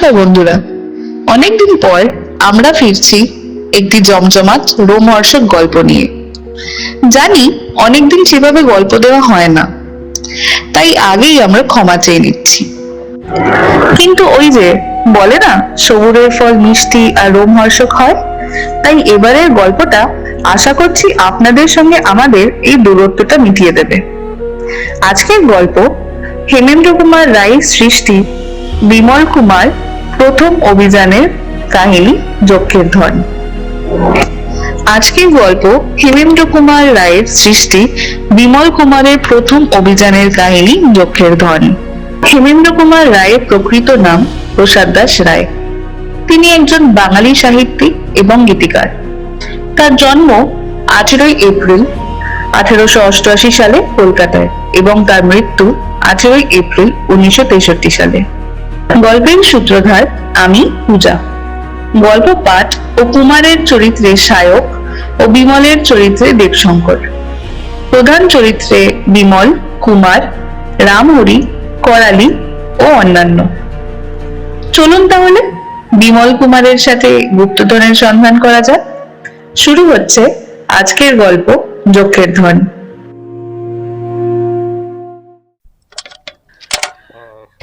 নমস্কার বন্ধুরা, অনেকদিন পর আমরা ফিরছি একটি জমজমাট রোমহর্ষক গল্প নিয়ে। জানি অনেকদিন সেভাবে গল্প দেওয়া হয় না, তাই আগেই আমরা ক্ষমা চেয়ে নিচ্ছি। কিন্তু ওই যে বলে না, সবুরের ফল মিষ্টি আর রোমহর্ষক হয়, তাই এবারের গল্পটা আশা করছি আপনাদের সঙ্গে আমাদের এই দূরত্বটা মিটিয়ে দেবে। আজকের গল্প হেমেন্দ্র কুমার রায়ের সৃষ্টি বিমল কুমার প্রথম অভিযানের কাহিনী যক্ষের ধন। আজকের গল্প হেমেন্দ্র কুমার রায়ের সৃষ্টি বিমল কুমারের প্রথম অভিযানের কাহিনী যক্ষের ধন। হেমেন্দ্র কুমার রায়ের প্রকৃত নাম প্রসাদ দাস রায়। তিনি একজন বাঙালি সাহিত্যিক এবং গীতিকার। তার জন্ম 18 এপ্রিল 1888 সালে কলকাতায় এবং তার মৃত্যু 18 এপ্রিল 1963 সালে। গল্পের সূত্রধার আমি পূজা। গল্প পাঠ ও কুমারের চরিত্রে সায়ক ও বিমলের চরিত্রে দেবশঙ্কর। প্রধান চরিত্রে বিমল, কুমার, রামহরি, করালি ও অন্যান্য। চলুন তাহলে বিমল কুমারের সাথে গুপ্তধনের সন্ধান করা যাক। শুরু হচ্ছে আজকের গল্প যক্ষের ধন।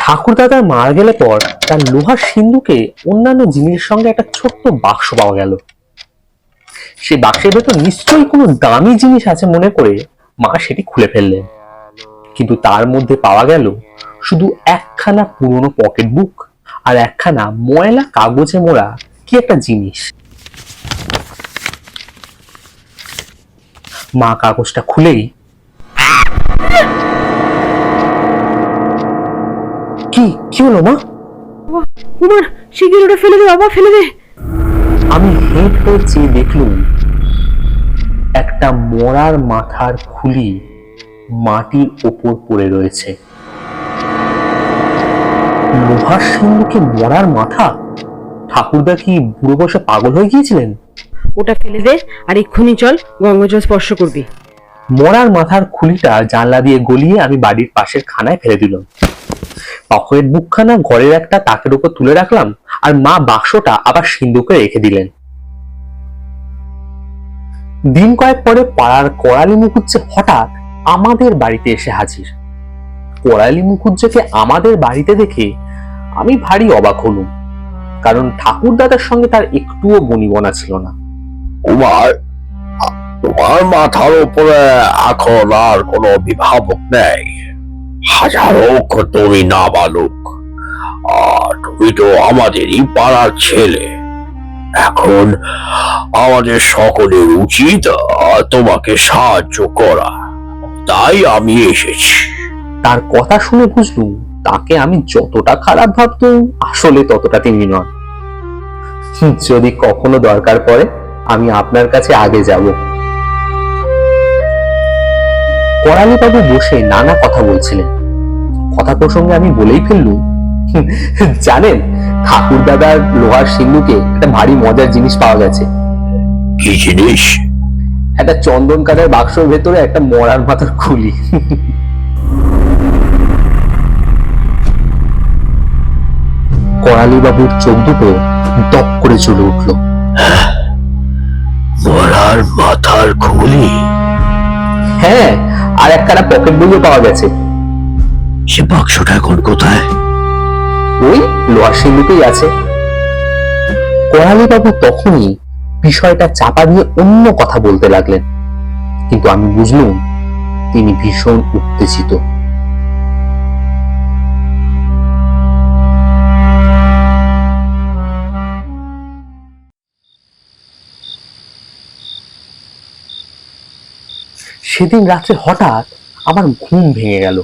ঠাকুরদাদা মারা গেলে পর তার লোহার সিন্ধুকে অন্যান্য জিনিসের সঙ্গে একটা ছোট্ট বাক্স পাওয়া গেল। সেই বাক্সের ভেতর নিশ্চয়ই কোনো দামি জিনিস আছে মনে করে মা সেটি খুলে ফেললেন। কিন্তু তার মধ্যে পাওয়া গেল শুধু একখানা পুরনো পকেট বুক আর একখানা ময়লা কাগজে মোড়া কি একটা জিনিস। মা কাগজটা খুলেই, কি হলো মা? কুমার, শিগগির ওটা ফেলে দে বাবা, ফেলে দে। আমি হেঁট হয়ে চেয়ে দেখলুম একটা মরার মাথার খুলি মাটির ওপর পড়ে রয়েছে। লোহার সিন্ধুকে মরার মাথা? ঠাকুরদা কি বুড়ো বয়সে পাগল হয়ে গিয়েছিলেন? ওটা ফেলে দে আর এক্ষুনি চল, গঙ্গাজল স্পর্শ করবি। মরার মাথার খুলিটা জানলা দিয়ে গলিয়ে আমি বাড়ির পাশের খানায় ফেলে দিলাম। পকেট বুকখানা ঘরের একটা তাকের উপর তুলে রাখলাম আর মা বাক্সটা আবার সিন্ধুকে রেখে দিলেন। দিন কয়েক পরে পাড়ার করালি মুখুজ্জে হঠাৎ আমাদের বাড়িতে এসে হাজির। করালি মুখুজ্জেকে আমাদের বাড়িতে দেখে আমি ভারী অবাক হলুম, কারণ ঠাকুর দাদার সঙ্গে তার একটুও বনিবনা ছিল না। কুমার, তোমার মাথার উপরে এখন আর কোনো অভিভাবক নেই। হাজারো তুমি নাবালক, আর তুমি তো আমাদেরই পাড়ার ছেলে। এখন আমাদের সকলের উচিত তোমাকে সাহায্য করা, তাই আমি এসেছি। তার কথা শুনে বুঝলুম তাকে আমি যতটা খারাপ ভাবতুম আসলে ততটা তিনি নন। যদি কখনো দরকার পড়ে আমি আপনার কাছে আগে যাব। করালি বাবু বসে নানা কথা বলছিলেন। কথা প্রসঙ্গে আমি বলেই ফেললুম, জানেন ঠাকুর দাদার লোহার সিন্ধুকে একটা ভারী মজার জিনিস পাওয়া গেছে। কি জিনিস? একটা চন্দন কাঠের বাক্সের ভেতরে একটা মরার মাথার খুলি। করালি বাবুর চোখ দুটো দপ করে চলে উঠল। মরার মাথার খুলি? হ্যাঁ, আর একখানা পকেট বইও পাওয়া গেছে। সে বাক্সটা এখন কোথায়? ওই লোহার সিন্ধুকেই আছে। করালি বাবু তখনই বিষয়টা চাপা দিয়ে অন্য কথা বলতে লাগলেন, কিন্তু আমি বুঝলুম তিনি ভীষণ উত্তেজিত। সেদিন রাত্রে হঠাৎ আমার ঘুম ভেঙে গেল।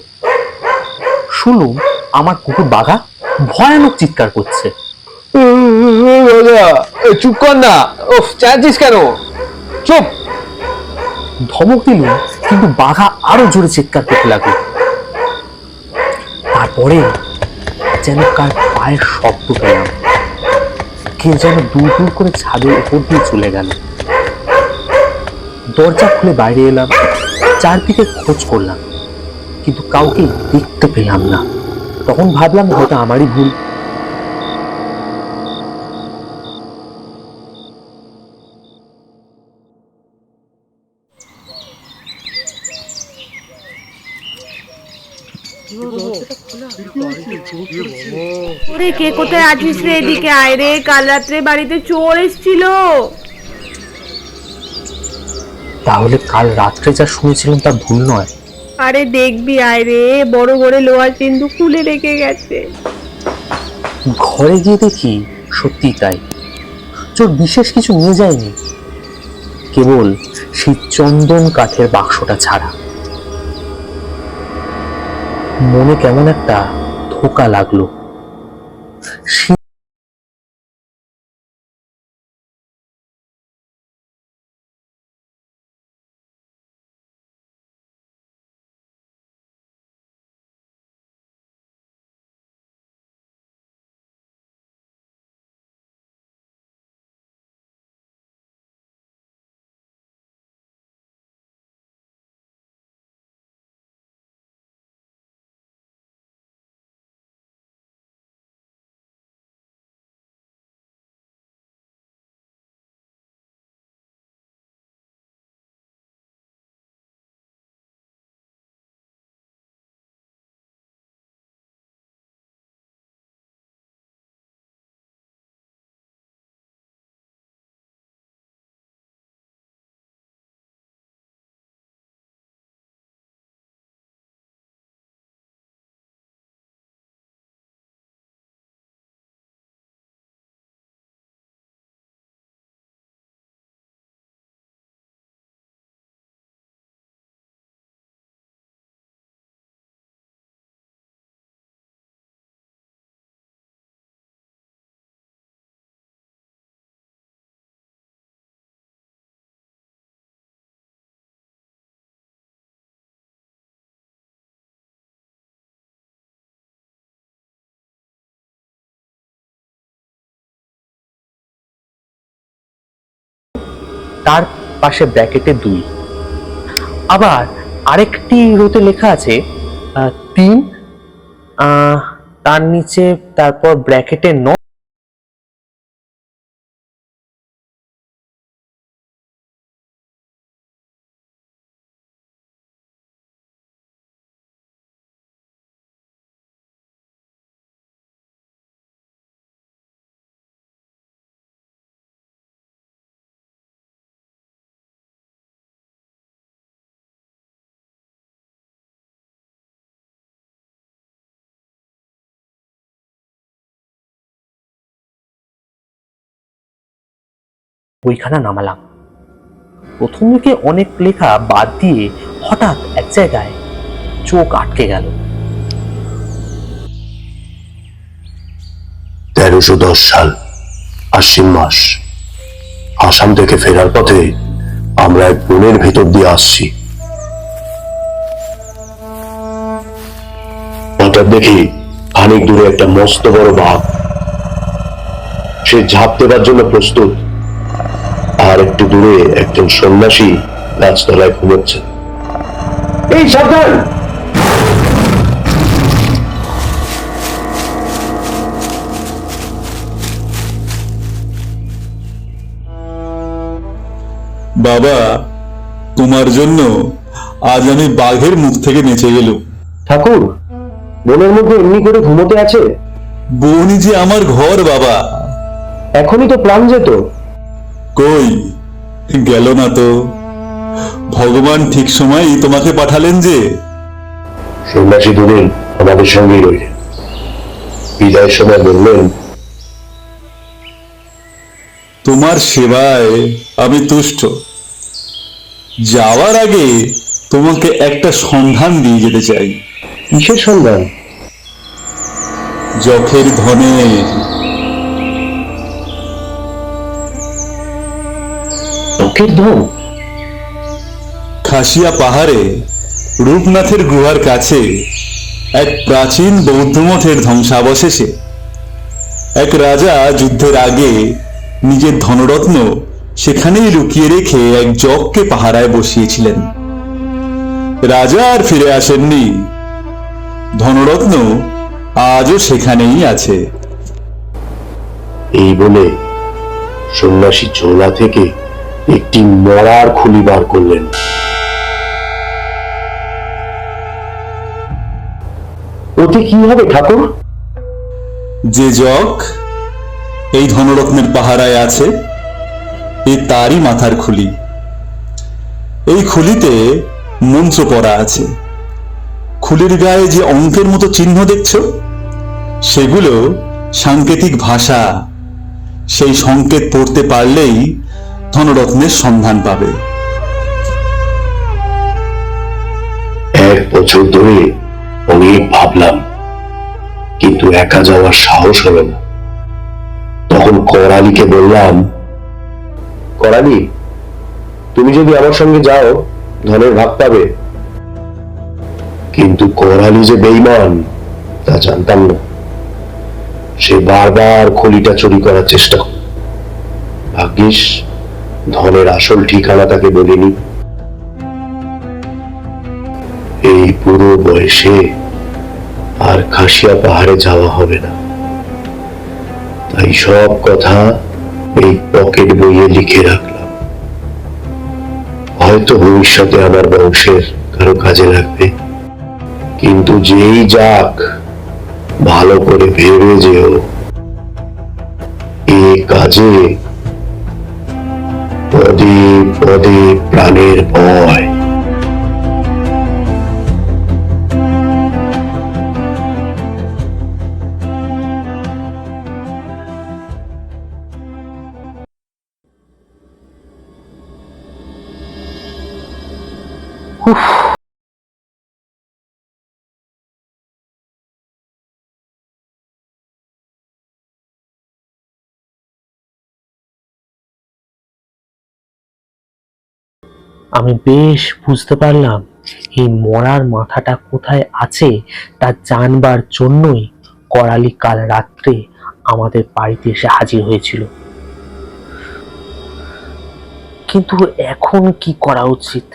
শুনলুম আমার কুকুর বাঘা ভয়ানক চিৎকার করছে। চুপ কর না, চাচ্ছিস কেন? চুপ! ধমক দিলুম, কিন্তু বাঘা আরো জোরে চিৎকার করতে লাগলো। তারপরে যেন কার পায়ের শব্দ পেলাম। কে যেন দূর দূর করে ছাদের উপর দিয়ে চলে গেল। দরজা খুলে বাইরে এলাম, চারদিকে খোঁজ করলাম, কিন্তু কাউকে দেখতে পেলাম না। তখন ভাবলাম হয়তো আমারই ভুল। ওরে কে কোথায় আছিস রে? এদিকে আয় রে, কাল রাত্রে বাড়িতে চোর এসেছিল। তাহলে কাল রাত্রে যা শুনেছিলাম তা ভুল নয়। আরে দেখবি আয় রে, বড় বড় লোহার সিন্ধুক খুলে রেখে গেছে। ঘরে গিয়ে দেখি সত্যি তাই, চোর বিশেষ কিছু নিয়ে যায়নি, কেবল সেই চন্দন কাঠের বাক্সটা ছাড়া। মনে কেমন একটা ধোঁকা লাগলো। তার পাশে ব্র্যাকেটে 2, আবার আরেকটি রোতে লেখা আছে 3, তার নিচে তারপর ব্র্যাকেটে 9। বইখানা নামালাম। প্রথম দিকে অনেক লেখা বাদ দিয়ে হঠাৎ এক জায়গায় চোখ আটকে গেল। 1310 সাল, আশ্বিন মাস। আসাম থেকে ফেরার পথে আমরা এক বনের ভেতর দিয়ে আসছি। হঠাৎ দেখি খানিক দূরে একটা মস্ত বড় বাঘ। সে ঝাঁপ দেবার জন্য প্রস্তুত। আর একটু দূরে একজন সন্ন্যাসী গাছতলায় ঘুমোচ্ছে। এই সাবধান! বাবা, তোমার জন্য আজ আমি বাঘের মুখ থেকে বেঁচে গেলুম। ঠাকুর, বনের মধ্যে এমনি করে ঘুমোতে আছে? বউনি যে আমার ঘর বাবা। এখনই তো প্রাণ যেত। কই গেল না তো, ভগবান ঠিক সময়ই তোমাকে পাঠালেন যে। সন্ন্যাসী দুদিন আমাদের সঙ্গেই রইলেন। বিদায়ের সময় বললেন, তোমার সেবায় আমি তুষ্ট। যাওয়ার আগে তোমাকে একটা সন্ধান দিয়ে যেতে চাই। কিসের সন্ধান? যখের ধনের। চোখের ধন? খাসিয়া পাহাড়ে রূপনাথের গুহার কাছে এক প্রাচীন বৌদ্ধ মঠের ধ্বংসাবশেষে এক রাজা যুদ্ধের আগে নিজের ধনরত্ন সেখানেই লুকিয়ে রেখে এক যককে পাহারায় বসিয়েছিলেন। রাজা আর ফিরে আসেননি, ধনরত্ন আজও সেখানেই আছে। এই বলে সন্ন্যাসী ঝোলা থেকে একটি মরার খুলি বার করলেন। ওতে কি হবে ঠাকুর? যে জগ এই ধনরত্নের পাহারায় আছে, এ তারই মাথার খুলি। এই খুলিতে মন্ত্র পড়া আছে। খুলির গায়ে যে অঙ্কের মতো চিহ্ন দেখছো, সেগুলো সাংকেতিক ভাষা। সেই সংকেত পড়তে পারলেই ধনরত্নের সন্ধান পাবে। 1 বছর ধরে অনেক ভাবলাম, কিন্তু একা যাওয়ার সাহস হলো না। তখন করালিকে বললাম, করালি, তুমি যদি আমার সঙ্গে যাও ধনের ভাগ পাবে। কিন্তু করালি যে বেঈমান তা জানতাম না। সে বারবার খলিটা চুরি করার চেষ্টা করে। ভাগ্যিস ধনের আসল ঠিকানা তাকে বলিনি। এই পুরো বয়সে আর খাসিয়া পাহাড়ে যাওয়া হবে না, তাই সব কথা এই পকেট বইয়ে লিখে রাখলাম। হয়তো ভবিষ্যতে আমার বংশের কারো কাজে লাগবে। কিন্তু যেই যাক, ভালো করে ভেবে যেও, এ কাজে পদে পদে প্রাণের ভয়। আমি বেশ বুঝতে পারলাম এই মরার মাথাটা কোথায় আছে তা জানবার জন্যই করালি কাল রাত্রে আমাদের বাড়িতে এসে হাজির হয়েছিল। কিন্তু এখন কি করা উচিত?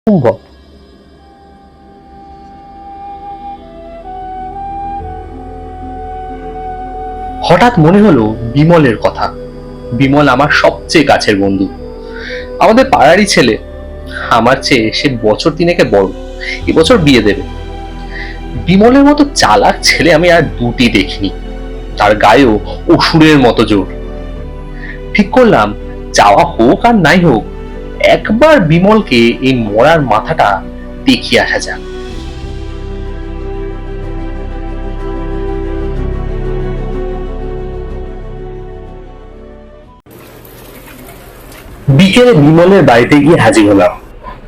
সম্ভব হঠাৎ মনে হলো বিমলের কথা। বিমল আমার সবচেয়ে কাছের বন্ধু, আমাদের পাড়ারই ছেলে। আমার চেয়ে সে বছর 3 বড়, এবছর বিয়ে দেবে। বিমলের মতো চালাক ছেলে আমি আর দুটি দেখিনি। তার গায়েও অসুরের মতো জোর। ঠিক করলাম, যাওয়া হোক আর নাই হোক, একবার বিমলকে এই মরার মাথাটা দেখিয়ে আসা যাক। বিকেলে বিমলের বাড়িতে গিয়ে হাজির হলাম।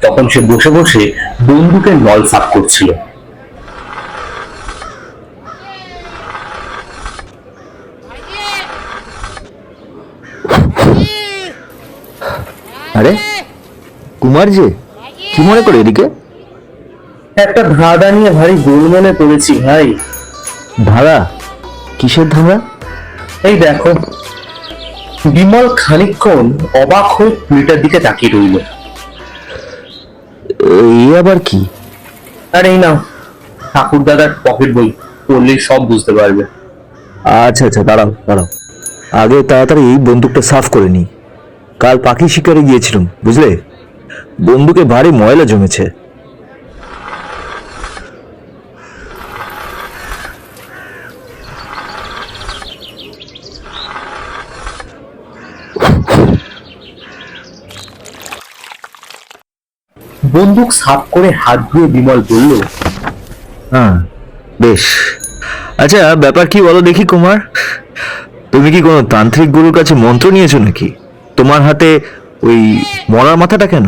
তখন সে বসে বসে বন্দুকের নল সাফ করছিল। আরে কুমার যে, কি মনে করে এদিকে? একটা ধাঁধা নিয়ে ভারী গোলমালে পড়েছি ভাই। ধাঁধা? কিসের ধাঁধা? এই দেখো। বিমল খানিকক্ষণ অবাক হয়ে ফুলটার দিকে তাকিয়ে রইল। এই আবার কি? আর এই নাও ঠাকুর দাদার পকেট বই, পড়লেই সব বুঝতে পারবে। আচ্ছা আচ্ছা, দাঁড়াও দাঁড়াও, আগে তাড়াতাড়ি এই বন্দুকটা সাফ করে নি। কাল পাখি শিকারে গিয়েছিলাম, বুঝলে, বন্দুকে ভারী ময়লা জমেছে। বন্দুক সাফ করে হাত ধুয়ে বিমল বলল, হ্যাঁ বেশ। আচ্ছা ব্যাপার কি বলো দেখি কুমার, তুমি কি কোনো তান্ত্রিক গুরুর কাছে মন্ত্র নিয়েছো নাকি? তোমার হাতে ওই মরার মাথাটা কেন?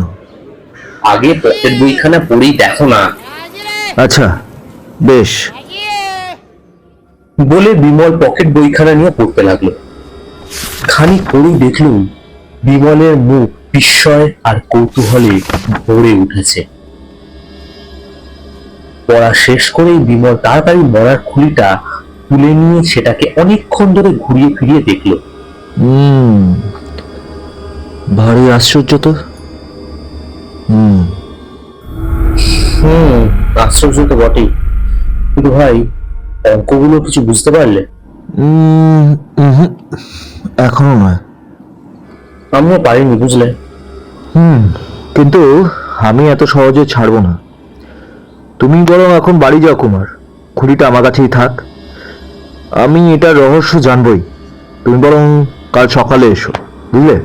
আগে পকেট বইখানা পড়েই দেখো না। আচ্ছা বেশ। বলে বিমল পকেট বইখানা নিয়ে পড়তে লাগলো। খানিক পড়েই দেখলুম বিমলের মুখ বিস্ময় আর কৌতূহলে ভরে উঠেছে। পড়া শেষ করেই বিমল তাড়াতাড়ি মরার খুলিটা তুলে নিয়ে সেটাকে অনেকক্ষণ ধরে ঘুরিয়ে ফিরিয়ে দেখলো। ভারী আশ্চর্য তো। আশ্চর্য তো বটেই, কিন্তু ভাই অঙ্কগুলো কিছু বুঝতে পারলে? এখনো নয়। আমিও পারিনি, বুঝলে। কিন্তু আমি এত সহজে ছাড়বো না। তুমি বরং এখন বাড়ি যাও কুমার, খুঁড়িটা আমার কাছেই থাক। আমি এটার রহস্য জানবই। তুমি বরং কাল সকালে এসো, বুঝলে?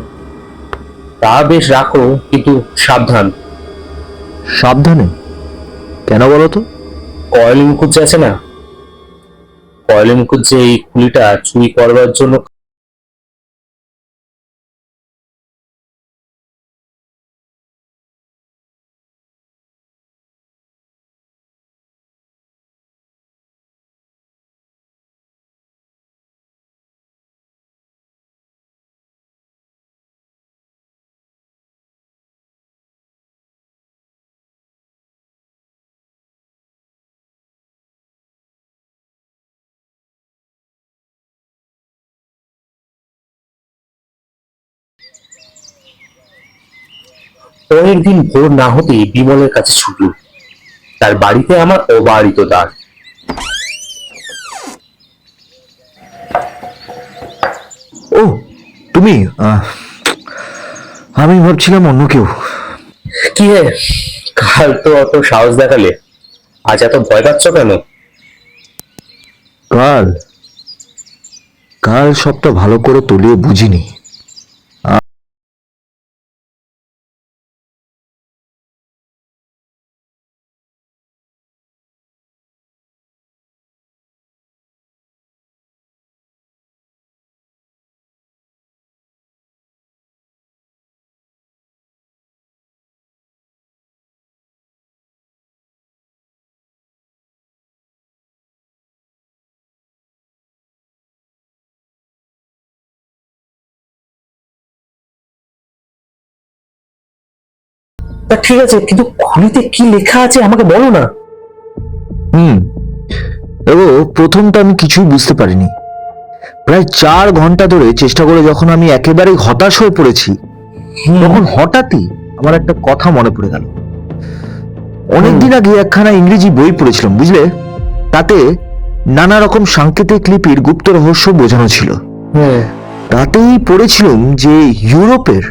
তা বেশ, রাখো, কিন্তু সাবধান। সাবধানে? কেন বলো তো? কয়েল মুখুজ্জ আছে না, কয়েল মুখুজ্জে এই খুলিটা চুরি করবার জন্য পরের দিন ভোর না হতেই বিমলের কাছে ছুটল। তার বাড়িতে আমার অবারিত দ্বার। ও তুমি? আমি ভাবছিলাম অন্য কেউ। কি হে, কাল তো অত সাহস দেখালে, আজ এত ভয় পাচ্ছ কেন? কাল কাল সবটা ভালো করে তলিয়ে বুঝিনি। তা ঠিক আছে, কিন্তু খুলিতে কি লেখা আছে আমাকে বলো না। দেখো, প্রথমটা আমি কিছুই বুঝতে পারিনি। প্রায় 4 ঘন্টা ধরে চেষ্টা করে যখন আমি একেবারে হতাশ হয়ে পড়েছি, তখন হঠাৎই আমার একটা কথা মনে পড়ে গেল। অনেকদিন আগে একখানা ইংরেজি বই পড়েছিলাম, বুঝলে? তাতে নানা রকম সাংকেতিক লিপির গুপ্ত রহস্য বোঝানো ছিল। তাতেই পড়েছিলাম যে ইউরোপের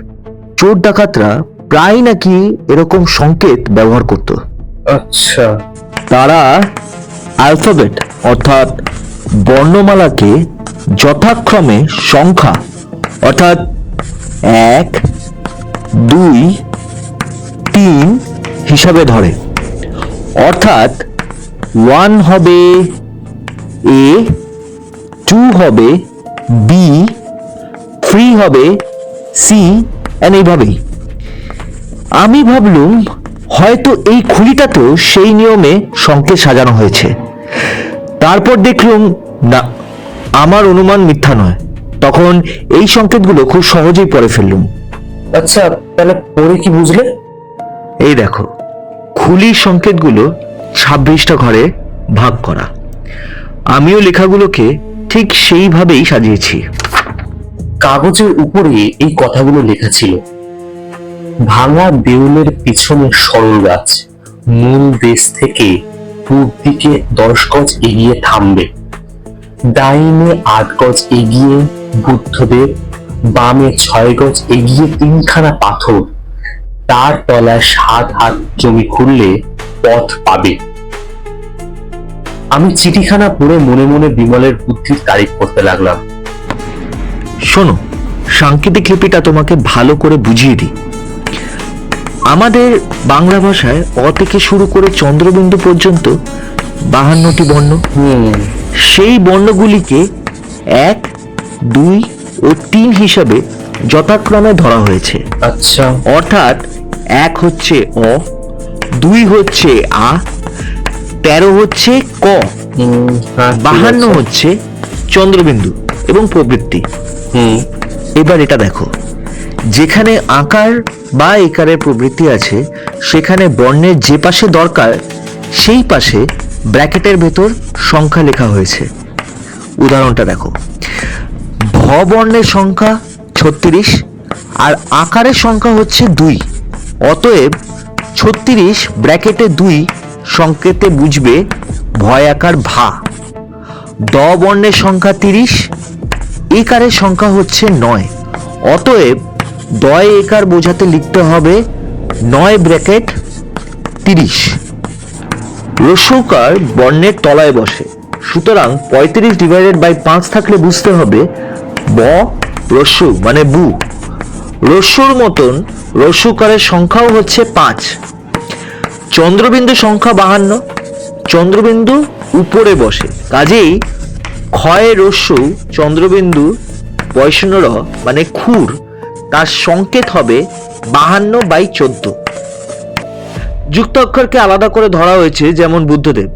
চোর ডাকাতরা প্রায় নাকি এরকম সংকেত ব্যবহার করত। আচ্ছা। তারা অ্যালফাবেট অর্থাৎ বর্ণমালাকে যথাক্রমে সংখ্যা অর্থাৎ 1, 2, 3 হিসাবে ধরে। অর্থাৎ 1 হবে এ, 2 হবে বি, 3 হবে সি, এইভাবেই। আমি ভাবলুম হয়তো এই খুলিটাতেও সেই নিয়মে সংকেত সাজানো হয়েছে। তারপর দেখলুম না, আমার অনুমান মিথ্যা নয়। তখন এই সংকেতগুলো খুব সহজেই পড়ে ফেললুম। আচ্ছা, তাহলে পরে কি বুঝলে? এই দেখো, খুলির সংকেতগুলো 26টা ঘরে ভাগ করা। আমিও লেখাগুলোকে ঠিক সেইভাবেই সাজিয়েছি। কাগজের উপরে এই কথাগুলো লেখা ছিল: ভাঙা দেউলের পিছনে সরল গাছ, মূল দেশ থেকে পূব দিকে 10 গজ এগিয়ে থামবে, ডাইনে 8 গজ এগিয়ে বুদ্ধদেব, বামে 6 গজ এগিয়ে 3খানা পাথর, তার তলায় 7 হাত জমি খুললে পথ পাবে। আমি চিঠিখানা পড়ে মনে মনে বিমলের বুদ্ধির তারিফ করতে লাগলাম। শোনো, সাংকেতিক লিপিটা তোমাকে ভালো করে বুঝিয়ে দিই। আমাদের বাংলা ভাষায় অ থেকে শুরু করে চন্দ্রবিন্দু পর্যন্ত 52টি বর্ণ। সেই বর্ণগুলিকে 1, 2 ও 3 হিসাবে যথাক্রমে ধরা হয়েছে। আচ্ছা। অর্থাৎ 1 হচ্ছে অ, 2 হচ্ছে আ, 13 হচ্ছে ক, 52 হচ্ছে চন্দ্রবিন্দু এবং প্রবৃত্তি। এবার এটা দেখো, যেখানে আকার বা একারের প্রবৃত্তি আছে সেখানে বর্ণের যে পাশে দরকার সেই পাশে ব্র্যাকেটের ভেতর সংখ্যা লেখা হয়েছে। উদাহরণটা দেখো, ভ বর্ণের সংখ্যা 36 আর আকারের সংখ্যা হচ্ছে 2, অতএব 36 ব্র্যাকেটে 2 সংকেতে বুঝবে ভয় আকার ভা। দ বর্ণের সংখ্যা 30, একারের সংখ্যা হচ্ছে 9, অতএব দয় একার বোঝাতে লিখতে হবে 9 ব্র্যাকেট 30। রস্যকার বর্ণের তলায় বসে, সুতরাং 35/5 থাকলে বুঝতে হবে ব রস্যু মানে বু। রস্যুর মতন রস্যকারের সংখ্যাও হচ্ছে 5। চন্দ্রবিন্দু সংখ্যা 52, চন্দ্রবিন্দু উপরে বসে, কাজেই ক্ষয় রস্যু চন্দ্রবিন্দু বৈষ্ণর মানে খুর, তার সংকেত হবে 52/14। যুক্ত অক্ষরকে আলাদা করে ধরা হয়েছে, যেমন বুদ্ধদেব।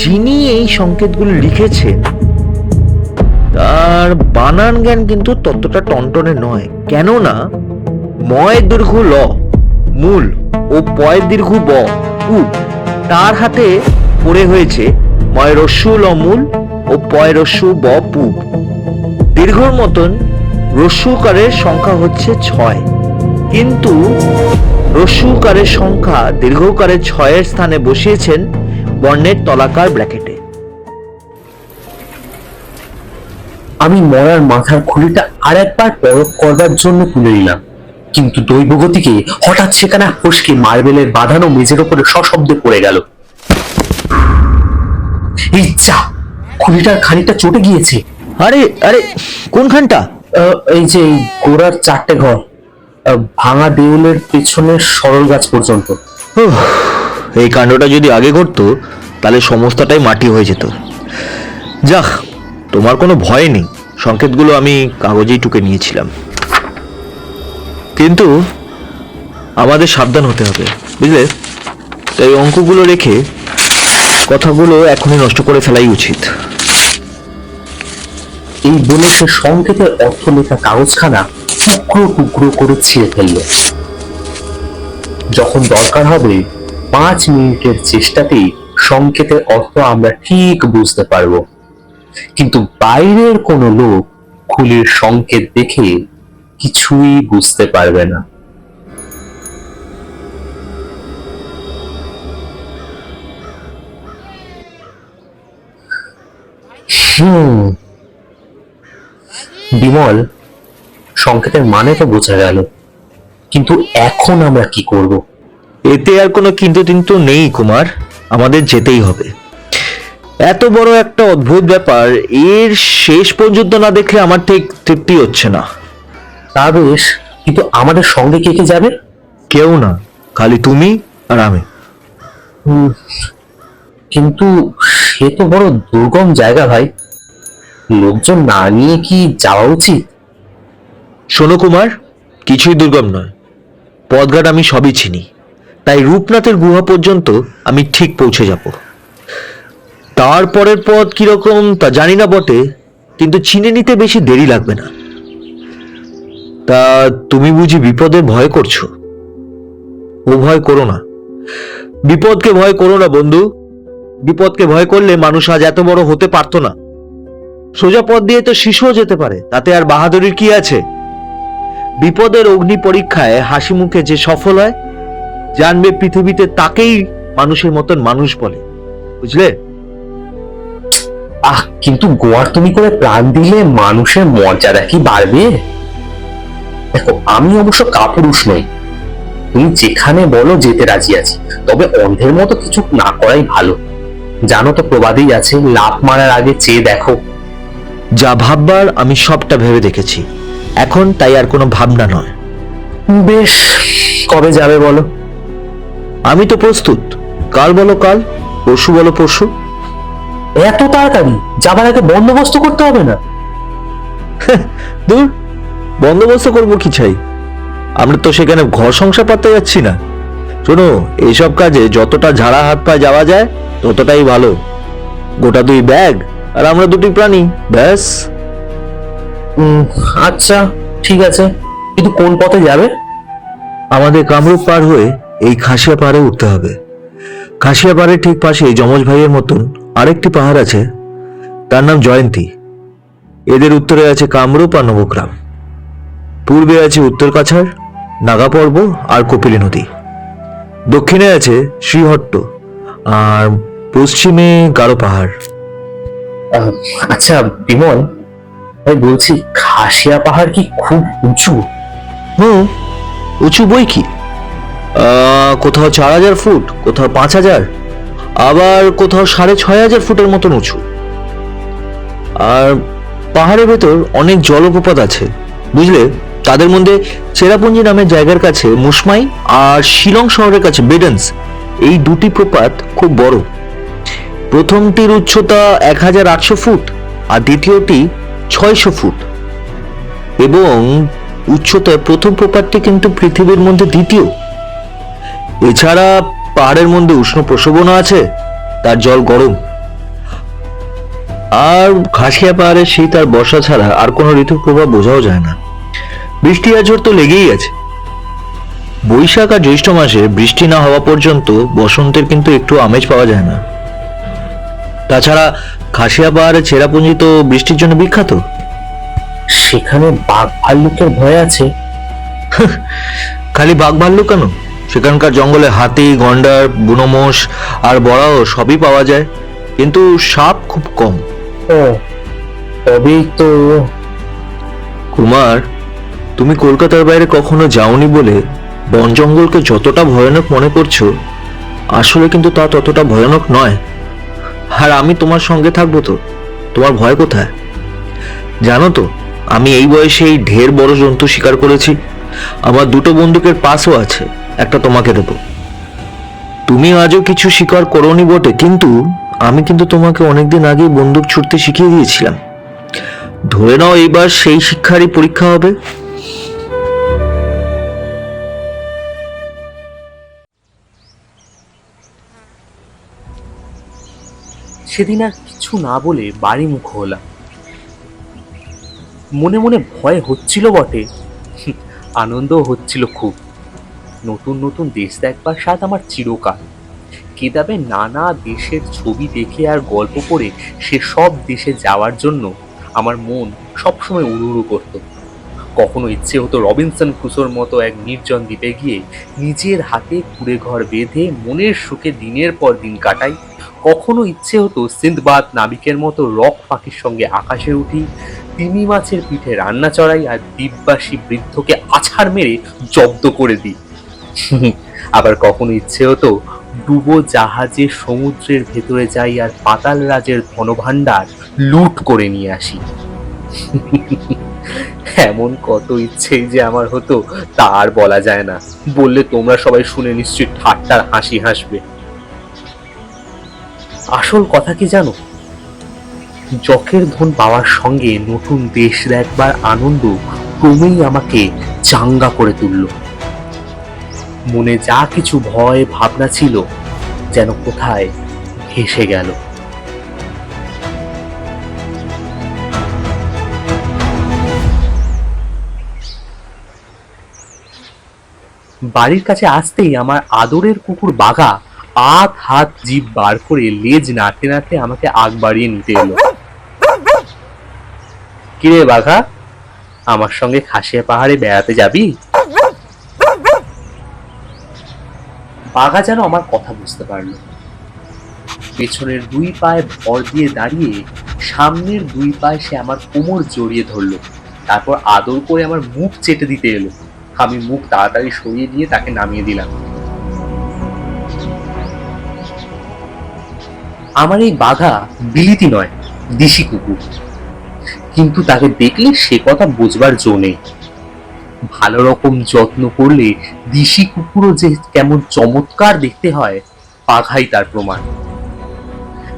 যিনি এই সংকেতগুলো লিখেছেন তার বানান জ্ঞান কিন্তু ততটা টনটনে নয়, কেননা ময়ের দীর্ঘ ল মূল ও পয়ের দীর্ঘ ব উ, তার হাতে পড়ে হয়েছে ময় রস্যু ল মূল ও পয় রস্যু ব পূব। দীর্ঘর মতন রস্যুকারের সংখ্যা হচ্ছে 6, কিন্তু রস্যুকারের সংখ্যা দীর্ঘকারের 6-এর স্থানে বসিয়েছেন বর্ণের তলাকার ব্র্যাকেটে। আমি মরার মাথার খুলিটা আর একবার পরখ করবার জন্য তুলে নিলাম, কিন্তু দৈবগতিকে হঠাৎ সেখানে ফসকে মার্বেলের বাঁধানো মেঝের উপরে সশব্দে পড়ে গেল। এই যা, খুলিটার খানিকটা চটে গিয়েছে। আরে আরে, কোনখানটা? এই যে এই গোড়ার 4টে ঘর, ভাঙা দেউলের পেছনের সরল গাছ পর্যন্ত। উফ, এই কাণ্ডটা যদি আগে ঘটতো তাহলে সমস্তটাই মাটি হয়ে যেত। যাক, তোমার কোনো ভয় নেই, সংকেতগুলো আমি কাগজেই টুকে নিয়েছিলাম। কিন্তু আমাদের সাবধান হতে হবে, বুঝলে? তাই অঙ্কগুলো রেখে কথাগুলো এখনই নষ্ট করে ফেলাই উচিত। এই বলে সে সংকেতের অর্থ লেখা কাগজখানা টুকরো টুকরো করে ছিঁড়ে ফেলল। যখন দরকার হবে 5 মিনিটের চেষ্টাতেই সংকেতের অর্থ আমরা ঠিক বুঝতে পারবো, কিন্তু বাইরের কোনো লোক খুলির সংকেত দেখে কিছুই বুঝতে পারবে না। বিমল, সংকেতের মানে তো বোঝা গেল, কিন্তু এখন আমরা কি করব? এতে আর কোনো কিন্তু কিন্তু নেই কুমার, আমাদের যেতেই হবে। এত বড় একটা অদ্ভুত ব্যাপার, এর শেষ পর্যন্ত না দেখলে আমার ঠিক তৃপ্তি হচ্ছে না। তা বেশ, কিন্তু আমাদের সঙ্গে কে কে যাবে? কেউ না, খালি তুমি আর আমি। কিন্তু সে তো বড় দুর্গম জায়গা ভাই, লোকজন না নিয়ে কি যাওয়া উচিত? শোনো কুমার, কিছুই দুর্গম নয়, পথঘাট আমি সবই চিনি, তাই রূপনাথের গুহা পর্যন্ত আমি ঠিক পৌঁছে যাব। তারপরের পথ কিরকম তা জানি না বটে, কিন্তু চিনে নিতে বেশি দেরি লাগবে না। তা তুমি বুঝি বিপদের ভয় করছো? ও ভয় করো না, বিপদকে ভয় করো না বন্ধু। বিপদকে ভয় করলে মানুষ আজ এত বড় হতে পারতো না। সোজা পথ দিয়ে তো শিশুও যেতে পারে, তাতে আর বাহাদুরির কি আছে? বিপদের অগ্নি পরীক্ষায় হাসি মুখে যে সফল হয়, জানবে পৃথিবীতে তাকেই মানুষের মতন মানুষ বলে, বুঝলে? কিন্তু গোয়ার তুমি করে প্রাণ দিলে মানুষের মর্যাদা কি বাড়বে? দেখো, আমি অবশ্য কাপুরুষ নই, তুমি যেখানে বলো যেতে রাজি আছি, তবে অন্ধের মতো কিছু না করাই ভালো। জানো তো প্রবাদেই আছে, লাফ মারার আগে চেয়ে দেখো। যা ভাববার আমি সবটা ভেবে দেখেছি, এখন তাই আর কোনো ভাবনা নয়। বেশ, কবে যাবে বলো? আমি তো প্রস্তুত, কাল বলো কাল, পরশু বলো পরশু। এত তাড়াতাড়ি যাবার আগে বন্দোবস্ত করতে হবে না? দূর, বন্দোবস্ত করবো কি চাই? আমরা তো সেখানে ঘর সংসার পাততে যাচ্ছি না। শোনো, এইসব কাজে যতটা ঝাড়া হাত পায়ে যাওয়া যায় ততটাই ভালো। গোটা 2 ব্যাগ আর আমরা 2টি প্রাণী, ব্যাস। আচ্ছা, ঠিক আছে, কিন্তু কোন পথে যাবে? আমাদের কামরূপ পার হয়ে এই খাসিয়া পাহাড়ে উঠতে হবে। খাসিয়া পাহাড়ের ঠিক পাশে যমজ ভাইয়ের মতন আরেকটি পাহাড় আছে, তার নাম জয়ন্তী। এদের উত্তরে আছে কামরূপ আর নবগ্রাম, পূর্বে আছে উত্তর কাছাড়, নাগা পর্ব আর কপিলী নদী, দক্ষিণে আছে শ্রীহট্ট, আর পশ্চিমে গারো পাহাড়। আচ্ছা বিমল, আমি বলছি খাসিয়া পাহাড় কি খুব উঁচু? হুম, উঁচু বই কি। কোথাও 4,000 ফুট, কোথাও 5,000, আবার কোথাও 6,500 ফুটের মতন উঁচু। আর পাহাড়ের ভেতর অনেক জলপ্রপাত আছে, বুঝলে। তাদের মধ্যে চেরাপুঞ্জি নামের জায়গার কাছে মুসমাই আর শিলং শহরের কাছে বেডেন্স, এই দুটি প্রপাত খুব বড়। প্রথমটির উচ্চতা 1,800 ফুট আর দ্বিতীয়টি 600 ফুট। এবং উচ্চতায় প্রথম প্রপাতটি কিন্তু পৃথিবীর মধ্যে দ্বিতীয়। এছাড়া পাহাড়ের মধ্যে উষ্ণ প্রসবনও আছে, তার জল গরম। আর খাসিয়া পাহাড়ের শীত আর বর্ষা ছাড়া আর কোনো ঋতুর প্রভাব বোঝাও যায় না। বৃষ্টি আর ঝড় তো লেগেই আছে। বৈশাখ আর জ্যৈষ্ঠ মাসে বৃষ্টি না হওয়া পর্যন্ত বসন্তের কিন্তু একটু আমেজ পাওয়া যায় না। তাছাড়া খাসিয়া পাহাড়ের চেরাপুঞ্জি তো বৃষ্টির জন্য বিখ্যাত। সেখানে বাঘ ভাল্লুকের ভয় আছে? খালি বাঘ ভাল্লুক কেন, সেখানকার জঙ্গলে হাতি, গন্ডার, বুনো মোষ আর বড়াও সবই পাওয়া যায়, কিন্তু সাপ খুব কম। ও, তবেই তো। কুমার, তুমি কলকাতার বাইরে কখনো যাওনি বলে বন জঙ্গলকে যতটা ভয়ানক মনে করছো, আসলে কিন্তু তা ততটা ভয়ানক নয়। আর আমি তোমার সঙ্গে থাকবো তো, তোমার ভয় কোথায়? জানো তো, আমি এই বয়সেই ঢের বড় জন্তু শিকার করেছি। আমার 2টো বন্দুকের পাসও আছে, একটা তোমাকে দেবো। তুমি আজও কিছু শিকার করোনি বটে, কিন্তু আমি কিন্তু তোমাকে অনেকদিন আগে বন্দুক ছুটতে শিখিয়ে দিয়েছিলাম। ধরে নাও এইবার সেই শিক্ষারই পরীক্ষা হবে। সেদিন আর কিছু না বলে বাড়ি মুখ হলাম। মনে মনে ভয় হচ্ছিল বটে, আনন্দও হচ্ছিল খুব। নতুন নতুন দেশ দেখবার স্বাদ আমার চিরকাল। কিতাবে নানা দেশের ছবি দেখে আর গল্প পড়ে সে সব দেশে যাওয়ার জন্য আমার মন সবসময় উড়ুড়ু করত। কখনো ইচ্ছে হতো রবিনসন ক্রুসোর মতো এক নির্জন দ্বীপে গিয়ে নিজের হাতে কুড়ে ঘর বেঁধে মনের সুখে দিনের পর দিন কাটাই। কখনো ইচ্ছে হতো সিন্দবাদ নাবিকের মতো রক পাখির সঙ্গে আকাশে উঠি, তিমি মাছের পিঠে রান্না চড়াই আর দ্বীপবাসী বৃদ্ধকে আছাড় মেরে জব্দ করে দিই। আবার কখনো ইচ্ছে হতো ডুবো জাহাজে সমুদ্রের ভেতরে যাই আর পাতাল রাজের ধনভাণ্ডার লুট করে নিয়ে আসি। এমন কত ইচ্ছেই যে আমার হতো তা আর বলা যায় না। বললে তোমরা সবাই শুনে নিশ্চয়ই ঠাট্টার হাসি হাসবে। আসল কথা কি জানো, যকের ধন পাওয়ার সঙ্গে নতুন দেশ দেখবার আনন্দ ক্রমেই আমাকে চাঙ্গা করে তুলল। মনে যা কিছু ভয় ভাবনা ছিল যেন কোথায় ভেসে গেল। বাড়ির কাছে আসতেই আমার আদরের কুকুর বাঘা হাত জিভ বার করে লেজ নাড়তে নাড়তে আমাকে আগ বাড়িয়ে নিতে এলো। কিরে বাঘা, আমার সঙ্গে খাসিয়া পাহাড়ে বেড়াতে যাবি? বাঘা যেন আমার কথা বুঝতে পারলো। পেছনের 2 পায়ে ভর দিয়ে দাঁড়িয়ে সামনের 2 পায়ে সে আমার কোমর জড়িয়ে ধরলো। তারপর আদর করে আমার মুখ চেটে দিতে এলো। আমি মুখ তাড়াতাড়ি সরিয়ে দিয়ে তাকে নামিয়ে দিলাম। আমার এই বাঘা বিলিতি নয়, দেশি কুকুর, কিন্তু তাকে দেখলে সে কথা বোঝবার জো নেই। ভালো রকম যত্ন করলে দেশি কুকুরও যে কেমন চমৎকার দেখতে হয়, বাঘাই তার প্রমাণ।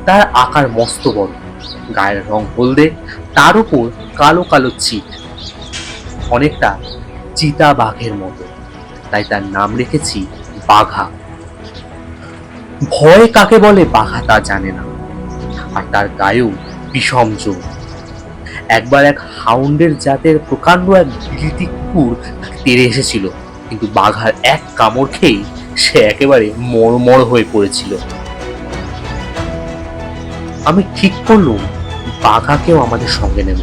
তার আকার মস্ত বড়, গায়ের রং হলদে, তার উপর কালো কালো চিট, অনেকটা চিতা বাঘের মতো, তাই তার নাম রেখেছি বাঘা। ভয় কাকে বলে বাঘা তা জানে না, আর তার গায়েও বিষম জোর। একবার এক হাউন্ডের জাতের প্রকাণ্ড এক বিলিতি কুকুর তাকে তেড়ে এসেছিল, কিন্তু বাঘার এক কামড় খেয়েই সে একেবারে মড়মড় হয়ে পড়েছিল। আমি ঠিক করলুম বাঘাকেও আমাদের সঙ্গে নেব।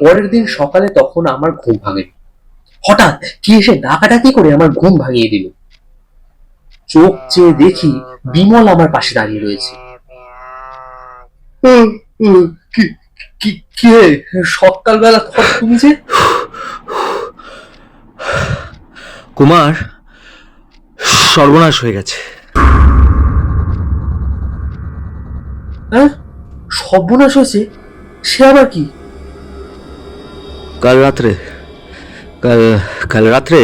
পরের দিন সকালে তখন আমার ঘুম ভাঙে। হঠাৎ কি এসে ডাকাডাকি করে আমার ঘুম ভাঙিয়ে দিল। চোখ চেয়ে দেখি বিমল আমার পাশে দাঁড়িয়ে রয়েছে। কি রে, সকালবেলা তুমি যে? কুমার, সর্বনাশ হয়ে গেছে। হ্যাঁ, সর্বনাশ হয়েছে? সে আবার কি? কাল রাত্রে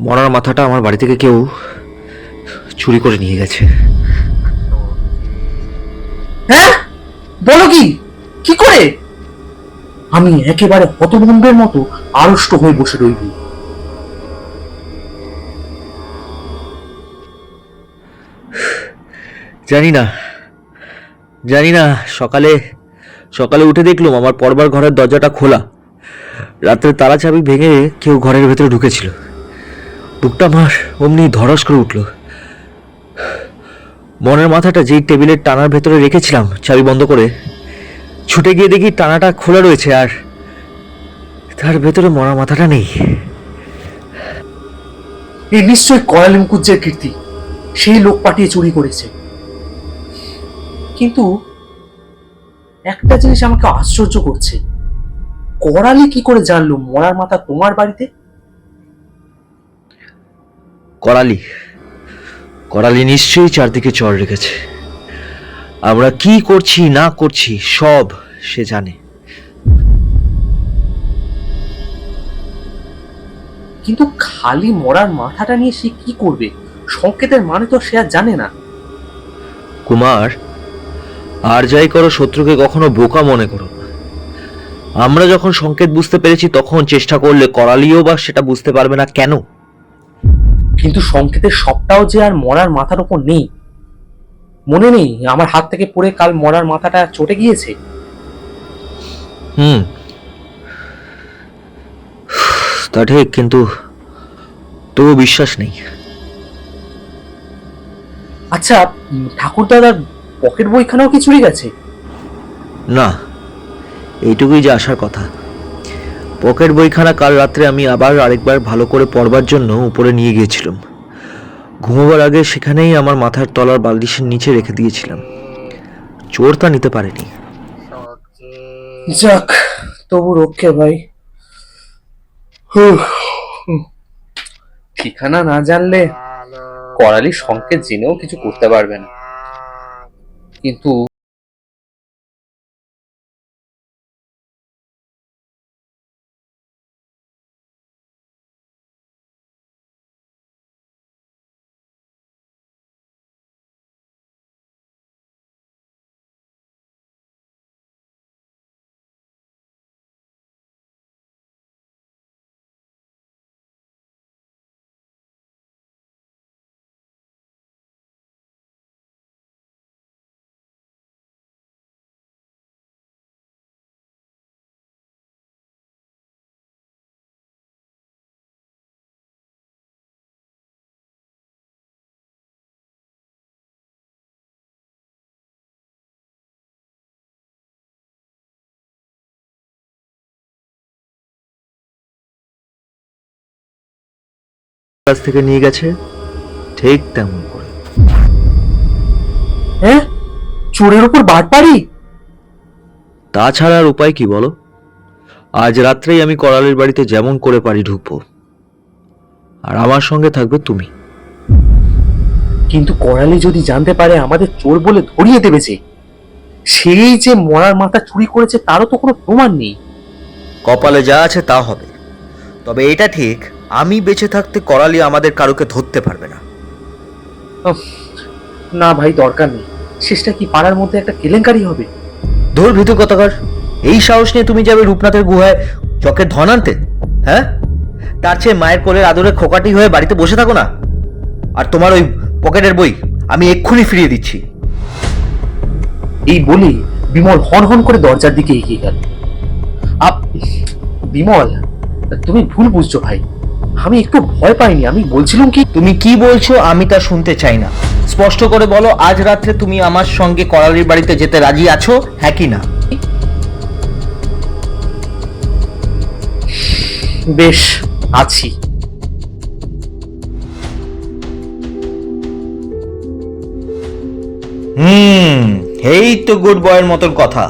মরার মাথাটা আমার বাড়ি থেকে কেউ চুরি করে নিয়ে গেছে। হ্যাঁ, বলো কি? কি করে? আমি একেবারে হতভম্বের মতো আড়ষ্ট হয়ে বসে রইল। জানি না সকালে উঠে দেখলাম আমার পড়বার ঘরের দরজাটা খোলা। রাত্রে তালা চাবি ভেঙে কেউ ঘরের ভেতরে ঢুকেছিল। বুকটা আমার অমনি ধড়াস করে উঠল। মনের মাথাটা যেই টেবিলের টানার ভেতরে রেখেছিলাম চাবি বন্ধ করে, ছুটে গিয়ে দেখি টানাটা খোলা রয়েছে আর তার ভেতরে মরার মাথাটা নেই। এই নিশ্চয় করালি মুকুজ্জের কীর্তি। সেই লোক পাঠিয়ে চুরি করেছে। কিন্তু একটা জিনিস আমাকে আশ্চর্য করছে, করালি কি করে জানলো মরার মাথা তোমার বাড়িতে? করালি নিশ্চয়ই চারদিকে চর রেখেছে। আমরা কি করছি না করছি সব সে জানে। কিন্তু খালি মরার মাথাটা নিয়ে সে কি করবে? সংকেতের মানে তো সে আর জানে না। কুমার, আর যাই করো শত্রুকে কখনো বোকা মনে করো না। আমরা যখন সংকেত বুঝতে পেরেছি তখন চেষ্টা করলে করালিও বা সেটা বুঝতে পারবে না কেন? কিন্তু সংকেতের সবটাও যে আর মরার মাথার উপর নেই। মনে নেই আমার হাত থেকে পড়ে কাল মরার মাথাটা চটে গিয়েছে। তা ঠিক, কিন্তু তবু বিশ্বাস নেই। আচ্ছা, ঠাকুর দাদার পকেট বইখানাও কি চুরি গেছে? না, এইটুকুই যে আসার কথা। পকেট বইখানা কাল রাত্রে আমি আবার আরেকবার ভালো করে পড়বার জন্য উপরে নিয়ে গিয়েছিলাম। ঘুমোবার আগে সেখানেই আমার মাথার তলার বালিশের নিচে রেখে দিয়েছিলাম। চোর তা নিতে পারেনি। যাক, তবু রক্ষে ভাই। ঠিকানা না জানলে করালি সংকেত জেনেও কিছু করতে পারবে না। কিন্তু কাছ থেকে নিয়ে গেছে ঠিক তেমন করে। হ্যাঁ, চোরের উপর বাটপাড়ি? তাছাড়া আর উপায় কি বলো? আজ রাত্রেই আমি করালির বাড়িতে যেমন করে পারি ঢুকবো, আর আমার সঙ্গে থাকবে তুমি। কিন্তু করালি যদি জানতে পারে আমাদের চোর বলে ধরিয়ে দেবে, যে সেই যে মরার মাথা চুরি করেছে তারও তো কোনো প্রমাণ নেই। কপালে যা আছে তা হবে। তবে এটা ঠিক, আমি বেঁচে থাকতে করালি আমাদের কারোকে ধরতে পারবে না। না ভাই, দরকার নেই। শেষটা কি পাড়ার মধ্যে একটা কেলেঙ্কারি হবে? ধর ভিতর কথাকার, এই সাহস নিয়ে তুমি যাবে রূপনাথের গুহায় চকের ধন আনতে? হ্যাঁ, তার চেয়ে মায়ের কোলের আদরে খোকাটি হয়ে বাড়িতে বসে থাকো না। আর তোমার ওই পকেটের বই আমি এক্ষুনি ফিরিয়ে দিচ্ছি। এই বলে বিমল হন হন করে দরজার দিকে এগিয়ে গেল। বিমল, তুমি ভুল বুঝছো ভাই, আমি একটু ভয় পাইনি। আমি বলছিলাম কি, তুমি কি বলছো আমি তা শুনতে চাই না। স্পষ্ট করে বলো, আজ রাত্রে তুমি আমার সঙ্গে করালির বাড়িতে যেতে রাজি আছো, হ্যাঁ কি না? বেশ, আছি। এই তো গুড বয়ের মতন কথা।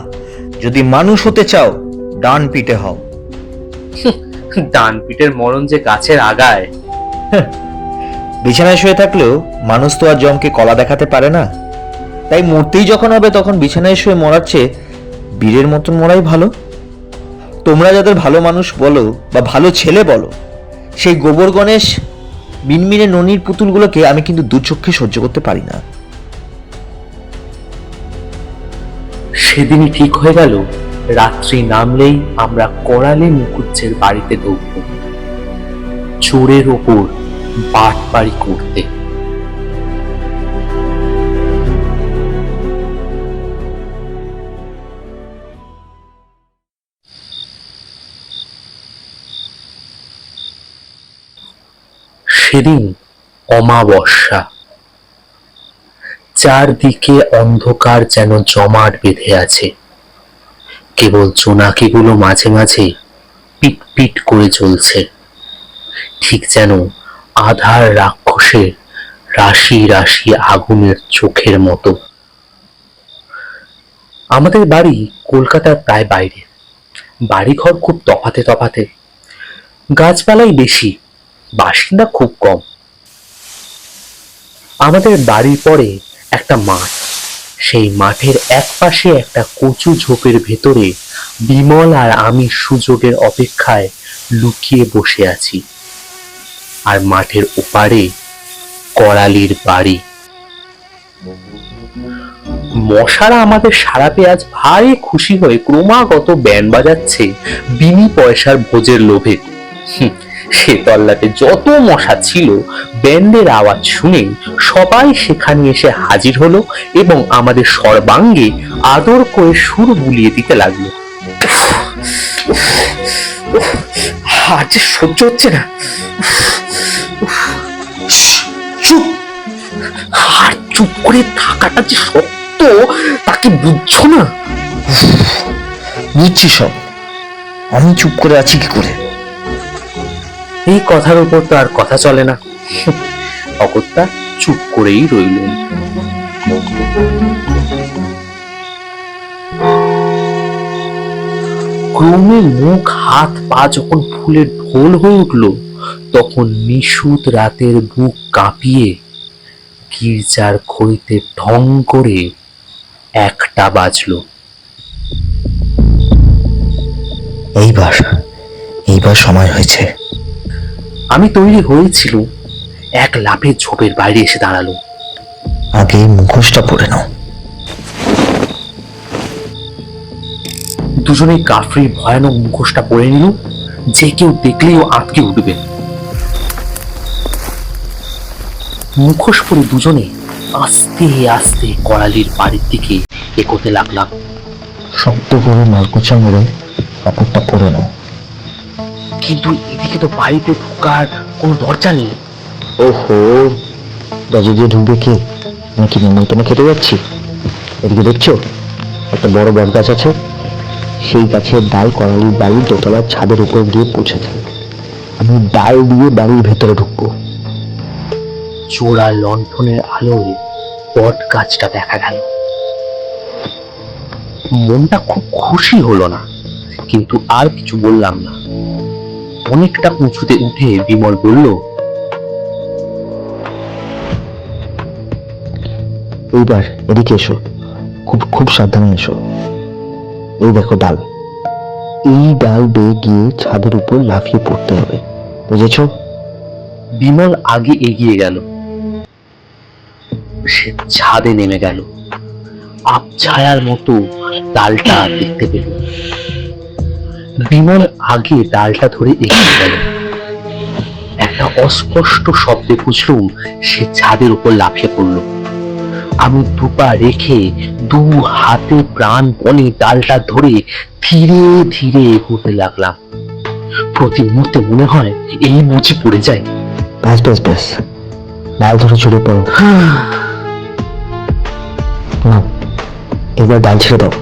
যদি মানুষ হতে চাও ডান পিটে হও। ডান পিঠের মরণ যে গাছের আগায়। বিছানায় শুয়ে থাকলেও মানুষ তো আর জমকে কলা দেখাতে পারে না। তাই মরতেই যখন হবে তখন বিছানায় শুয়ে মরার চেয়ে বীরের মতন মরাই ভালো। তোমরা যাদের ভালো মানুষ বলো বা ভালো ছেলে বলো, সেই গোবর গণেশ মিনমিনে ননির পুতুলগুলোকে আমি কিন্তু দুচক্ষে সহ্য করতে পারি না। সেদিনই ঠিক হয়ে গেল, রাত্রি নামলেই আমরা করালি মুকুজ্জের বাড়িতে ঢুকব, চোরের ওপর বাটপাড়ি করতে। সেদিন অমাবস্যা, চারদিকে অন্ধকার যেন জমাট বেঁধে আছে। কেবল জোনাকিগুলো মাঝে মাঝে পিট পিট করে চলছে, ঠিক যেন আধার রাক্ষসের রাশি রাশি আগুনের চোখের মতো। আমাদের বাড়ি কলকাতার প্রায় বাইরে, বাড়িঘর খুব তফাতে তফাতে, গাছপালাই বেশি, বাসিন্দা খুব কম। আমাদের বাড়ির পরে একটা মাঠ, সেই মাঠের এক পাশে একটা কচু ঝোপের ভেতরে বিমল আর আমি সুযোগের অপেক্ষায় লুকিয়ে বসে আছি। আর মাঠের ওপারে করালির বাড়ি। মশারা আমাদের সারা পেয়ে আজ ভারী খুশি হয়ে ক্রমাগত ব্যান্ড বাজাচ্ছে বিনি পয়সার ভোজের লোভে। সে তল্লাটে যত মশা ছিল, ব্যান্ডের আওয়াজ শুনে সবাই সেখানে এসে হাজির হলো এবং আমাদের সর্বাঙ্গে আদর করে সুর বুলিয়ে দিতে লাগলো। আর যে সহ্য হচ্ছে না। চুপ! আর চুপ করে থাকাটা যে সত্য তাকে বুঝছো না? বুঝছি সব, আমি চুপ করে আছি কি করে? এই কথার উপর তো আর কথা চলে না। অগত্যা চুপ করেই রইলেন। ক্রমে মুখ হাত পা যখন ফুলের ঢোল হয়ে উঠল, তখন নিশুত রাতের বুক কাঁপিয়ে গির্জার ঘড়িতে ঢং করে 1টা বাজলো। এইবার সময় হয়েছে। আমি তৈরি হয়েছিল, এক লাফে ঝোপের বাইরে এসে দাঁড়ালো। আগে মুখোশটা পরে নাও। দুজনেই কাফরির ভয়ানক মুখোশটা পরে নিল, যে কেউ দেখলেও আঁতকে উঠবে। মুখোশ পরে দুজনে আস্তে আস্তে করালির বাড়ির দিকে এগোতে লাগলাম। শব্দ করে মালকোচা মেরে কাপড়টা পরে নাও। কিন্তু এদিকে তো বাড়িতে ঢোকার কোনো দরজা নেই। ওহো, দরজা দিয়ে ঢুকবে কে? নাকি নেমন্তন্ন খেতে যাচ্ছি? এদিকে দেখছো একটা বড় বট গাছ আছে, সেই গাছের ডাল করালির বাড়ির দোতলার ছাদের উপর দিয়ে পৌঁছেছে। আমি ডাল দিয়ে বাড়ির ভেতরে ঢুকবো। চোরা লণ্ঠনের আলোয় বট গাছটা দেখা গেল। মনটা খুব খুশি হলো না, কিন্তু আর কিছু বললাম না। অনেকটা উঁচুতে উঠে বিমল বলল, এইবার এদিকে এসো, খুব খুব সাবধানে এসো। এই দেখো ডাল, এই ডাল বেয়ে গিয়ে ছাদের উপর লাফিয়ে পড়তে হবে, বুঝেছো? বিমল আগে এগিয়ে গেল। সে ছাদে নেমে গেল। আবছায়ার মতো ডালটা দেখতে পেল। বিমল আগে ডালটা ধরে এগিয়ে গেল। একটা অস্পষ্ট শব্দে বুঝলুম সে ছাদের উপর লাফিয়ে পড়ল। আমি দুপা রেখে দু হাতে প্রাণপণে ডালটা ধরে ধীরে ধীরে এগোতে লাগলাম। প্রতি মুহূর্তে মনে হয় এই বুঝি পড়ে যায়। ব্যাস ব্যাস ব্যাস, ডাল ধরে ছড়িয়ে পড়ো না, এবার ডাল ছেড়ে দাও।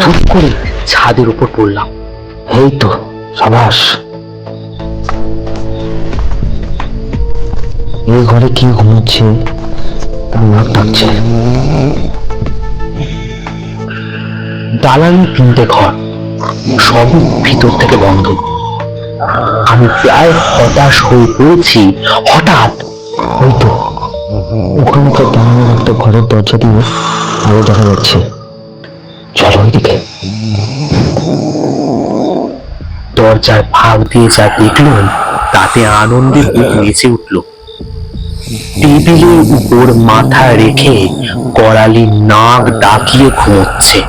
ধুপ করে ছাদের উপর পড়লাম। এই তো, সাবাস। এই ঘরে কি ঘুমোচ্ছে তার নাক ডাকছে। দালান 3টে ঘর, সবই ভিতর থেকে বন্ধ। আমি প্রায় হতাশ হয়ে পড়েছি। হঠাৎ ওই তো ওখানকার দাঁড়ানোর একটা ঘরের দরজা দিয়ে আলো দেখা যাচ্ছে। চলো ওইদিকে। দরজার ফাঁক দিয়ে যা দেখলাম তাতে আনন্দে বুক নেচে উঠল। টেবিলের উপর মাথা রেখে করালি নাক ডাকিয়ে ঘুমোচ্ছে,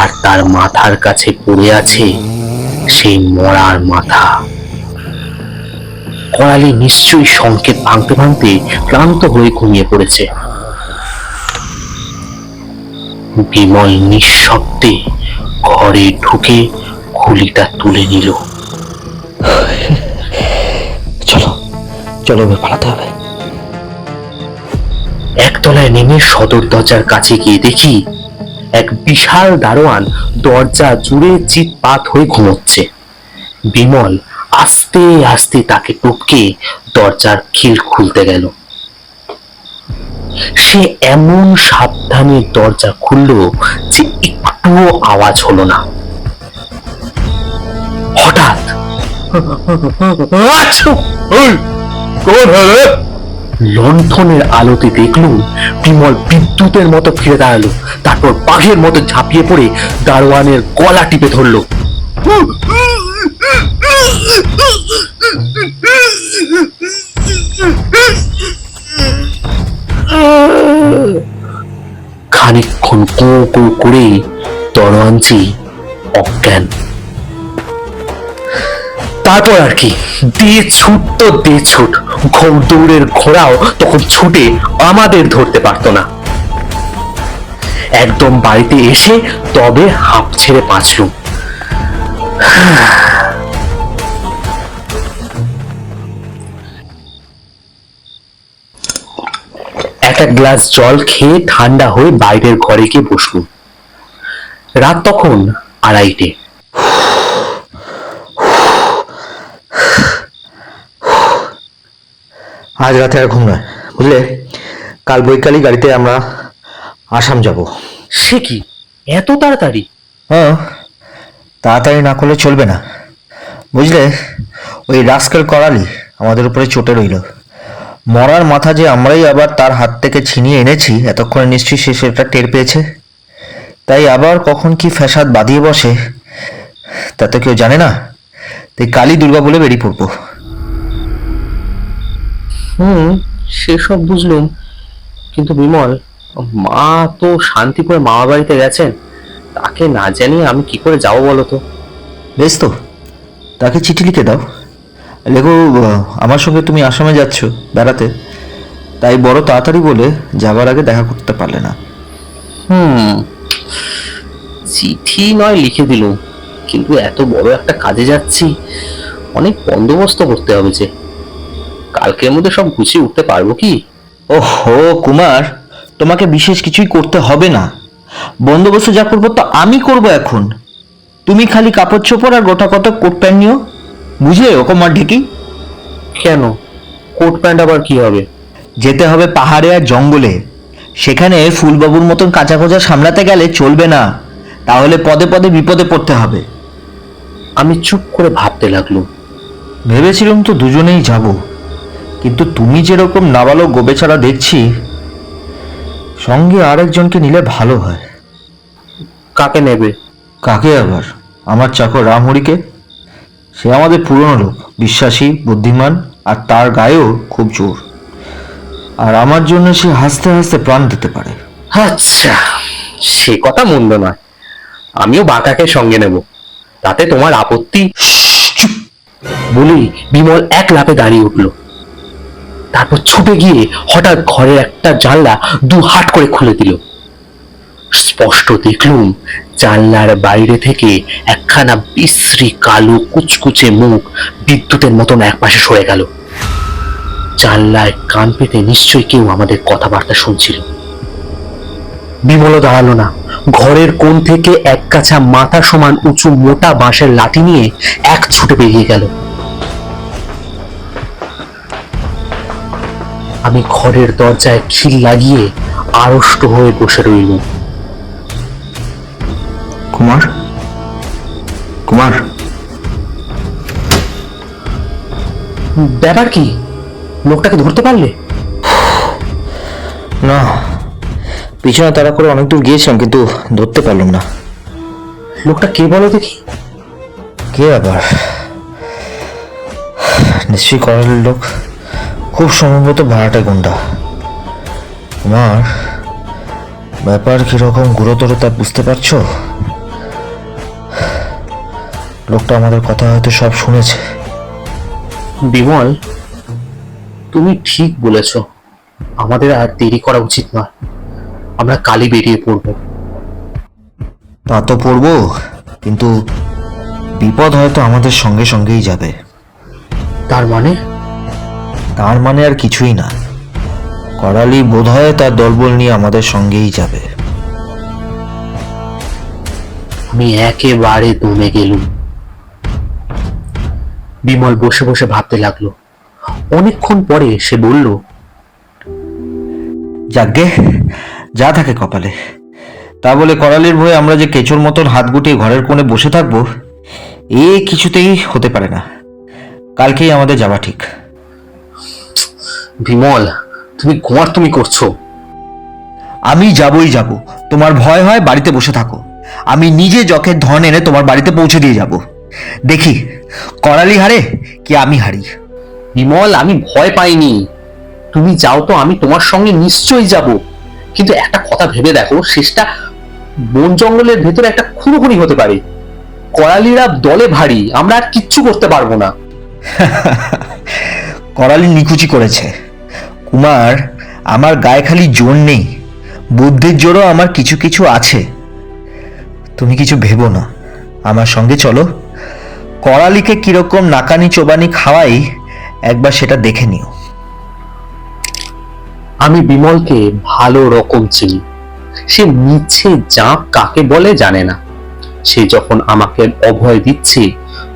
আর তার মাথার কাছে পড়ে আছে সেই মরার মাথা। করালি নিশ্চয়ই সংকেত ভাঙতে ভাঙতে ক্লান্ত হয়ে ঘুমিয়ে পড়েছে। বিমল নিঃশব্দে ঘরে ঢুকে খুলিটা তুলে নিল। চলো চলো, এবার পালাতে হবে। একতলায় নেমে সদর দরজার কাছে গিয়ে দেখি এক বিশাল দারোয়ান দরজা জুড়ে চিৎপাত হয়ে ঘুমোচ্ছে। বিমল আস্তে আস্তে তাকে টপকে দরজার খিল খুলতে গেল। সে এমন সাবধানে দরজা খুলল যে একটুও আওয়াজ হলো না। হঠাৎ লণ্ঠনের আলোতে দেখলুম বিমল বিদ্যুতের মতো ফিরে দাঁড়ালো। তারপর বাঘের মতো ঝাঁপিয়ে পড়ে দারোয়ানের গলা টিপে ধরলো। খানিকক্ষণ কো কো করে দরোয়ানজি অজ্ঞান। তারপর আর কি, দে ছুট তো দে ছুট। দৌড়ের ঘোড়াও তখন ছুটে আমাদের ধরতে পারতো না। একদম বাড়িতে এসে তবে হাঁপ ছেড়ে বাঁচলুম। একটা গ্লাস জল খেয়ে ঠান্ডা হয়ে বাইরের ঘরে গিয়ে বসলুম। রাত তখন 2:30। আজ রাতে আর ঘুম নয়, বুঝলে? কাল বৈকালই গাড়িতে আমরা আসাম যাব। সে কি এত তাড়াতাড়ি? হ্যাঁ, তাড়াতাড়ি না করলে চলবে না, বুঝলে? ওই রাস্কেল করালি আমাদের উপরে চটে রইল। মরার মাথা যে আমরাই আবার তার হাত থেকে ছিনিয়ে এনেছি, এতক্ষণে নিশ্চয়ই সে সেটা টের পেয়েছে। তাই আবার কখন কি ফ্যাসাদ বাঁধিয়ে বসে তা তো কেউ জানে না। তাই কালী দুর্গা বলে বেরিয়ে পড়বো। সেসব বুঝলুম, কিন্তু বিমল, মা তো শান্তি করে মামা বাড়িতে গেছেন, তাকে না জানিয়ে আমি কি করে যাবো বলো তো? বেশ তো, তাকে চিঠি লিখে দাও, লেখো আমার সঙ্গে তুমি আসামে যাচ্ছ বেড়াতে, তাই বড় তাড়াতাড়ি বলে যাবার আগে দেখা করতে পারলে না। চিঠি নয় লিখে দিলুম, কিন্তু এত বড় একটা কাজে যাচ্ছি, অনেক বন্দোবস্ত করতে হবে যে। কালকের মধ্যে সব গুছিয়ে উঠতে পারবো কি? ওহো কুমার, তোমাকে বিশেষ কিছুই করতে হবে না। বন্দোবস্ত যা করবো তো আমি করব এখন। তুমি খালি কাপড় চোপড় আর গোটা কত কোট প্যান্ট নিও, বুঝলে? ওরকম আর ঢেকি। কেন কোট প্যান্ট আবার কি হবে? যেতে হবে পাহাড়ে আর জঙ্গলে, সেখানে ফুলবাবুর মতন কাঁচা খোঁজা সামলাতে গেলে চলবে না, তাহলে পদে পদে বিপদে পড়তে হবে। আমি চুপ করে ভাবতে লাগলো। ভেবেছিলাম তো দুজনেই যাব, কিন্তু তুমি যেরকম নাবালক গোবেচারা দেখছি, সঙ্গে আরেকজনকে নিলে ভালো হয়। কাকে নেবে? কাকে আবার? আমার চাকর রামহরিকে। সে আমাদের পুরনো লোক, বিশ্বাসী, বুদ্ধিমান, আর তার গায়েও খুব জোর। আর আমার জন্য সে হাসতে হাসতে প্রাণ দিতে পারে। আচ্ছা, সে কথা মন্দ নয়, আমিও বাঁকাকে সঙ্গে নেব, তাতে তোমার আপত্তি? বলি বিমল এক লাফে দাঁড়িয়ে উঠল, তারপর ছুটে গিয়ে হঠাৎ ঘরের একটা জানলা দু হাট করে খুলে দিল। স্পষ্ট দেখলুম জানলার বাইরে থেকে একখানা বিশ্রী কালো কুচকুচে মুখ বিদ্যুতের মতন একপাশে সরে গেল। জানলায় কান পেতে নিশ্চয়ই কেউ আমাদের কথাবার্তা শুনছিল। বিমলও দাঁড়ালো না, ঘরের কোণ থেকে এক কাছা মাথা সমান উঁচু মোটা বাঁশের লাঠি নিয়ে এক ছুটে বেরিয়ে গেল। আমি ঘরের দরজায় খিল লাগিয়ে আড়ষ্ট হয়ে বসে রইলাম। কুমার, কুমার, ব্যাপার কি? লোকটাকে ধরতে পারলে? না, পিছনে তাড়া করে অনেক দূর গিয়েছিলাম, কিন্তু ধরতে পারলাম না। লোকটা কে বলো দেখি? কে আবার? নিশ্চয়ই করালের লোক, খুব সম্ভবত ভাড়াটে গুন্ডা। তোমার ব্যাপার কিরকম গুরুতর তা বুঝতে পারছো? লোকটা আমাদের কথা হয়তো সব শুনেছে। বিমল, তুমি ঠিক বলেছ, আমাদের আর দেরি করা উচিত নয়, আমরা কালই বেরিয়ে পড়ব। তা তো পড়বো, কিন্তু বিপদ হয়তো আমাদের সঙ্গে সঙ্গেই যাবে। তার মানে? তার মানে আর কিছুই না, করালি বোধহয় তার দলবল নিয়ে আমাদের সঙ্গেই যাবে। আমি একেবারে দমে গেলুম। বিমল বসে বসে ভাবতে লাগলো। অনেকক্ষণ পরে সে বলল, যাগ্গে, যা থাকে কপালে। তা বলে করালির ভয়ে আমরা যে কেঁচোর মতন হাত গুটিয়ে ঘরের কোণে বসে থাকবো, এ কিছুতেই হতে পারে না। কালকেই আমাদের যাওয়া ঠিক। বিমল, তুমি তুমি করছো। আমি যাবই যাব। তোমার ভয় হয় বাড়িতে বসে থাকো, আমি নিজে যখের ধন এনে তোমার বাড়িতে পৌঁছে দিয়ে যাব। দেখি করালি হারে কি আমি হারি। বিমল, আমি ভয় পাইনি, তুমি যাও তো, আমি তোমার সঙ্গে নিশ্চয়ই যাব। কিন্তু একটা কথা ভেবে দেখো, শেষটা বন জঙ্গলের ভেতরে একটা খুনোখুনি হতে পারে। করালিরা দলে ভারী, আমরা আর কিচ্ছু করতে পারবো না। করালি নিকুচি করেছে। কুমার, আমার গায়ে খালি জোর নেই, বুদ্ধির জোরও আমার কিছু কিছু আছে। তুমি কিছু ভেবো না, আমার সঙ্গে চলো। করালিকে কিরকম নাকানি চোবানি খাওয়াই একবার সেটা দেখে নিও। আমি বিমলকে ভালো রকম চিনি। সে মিছে জাঁক কাকে বলে জানে না। সে যখন আমাকে অভয় দিচ্ছে,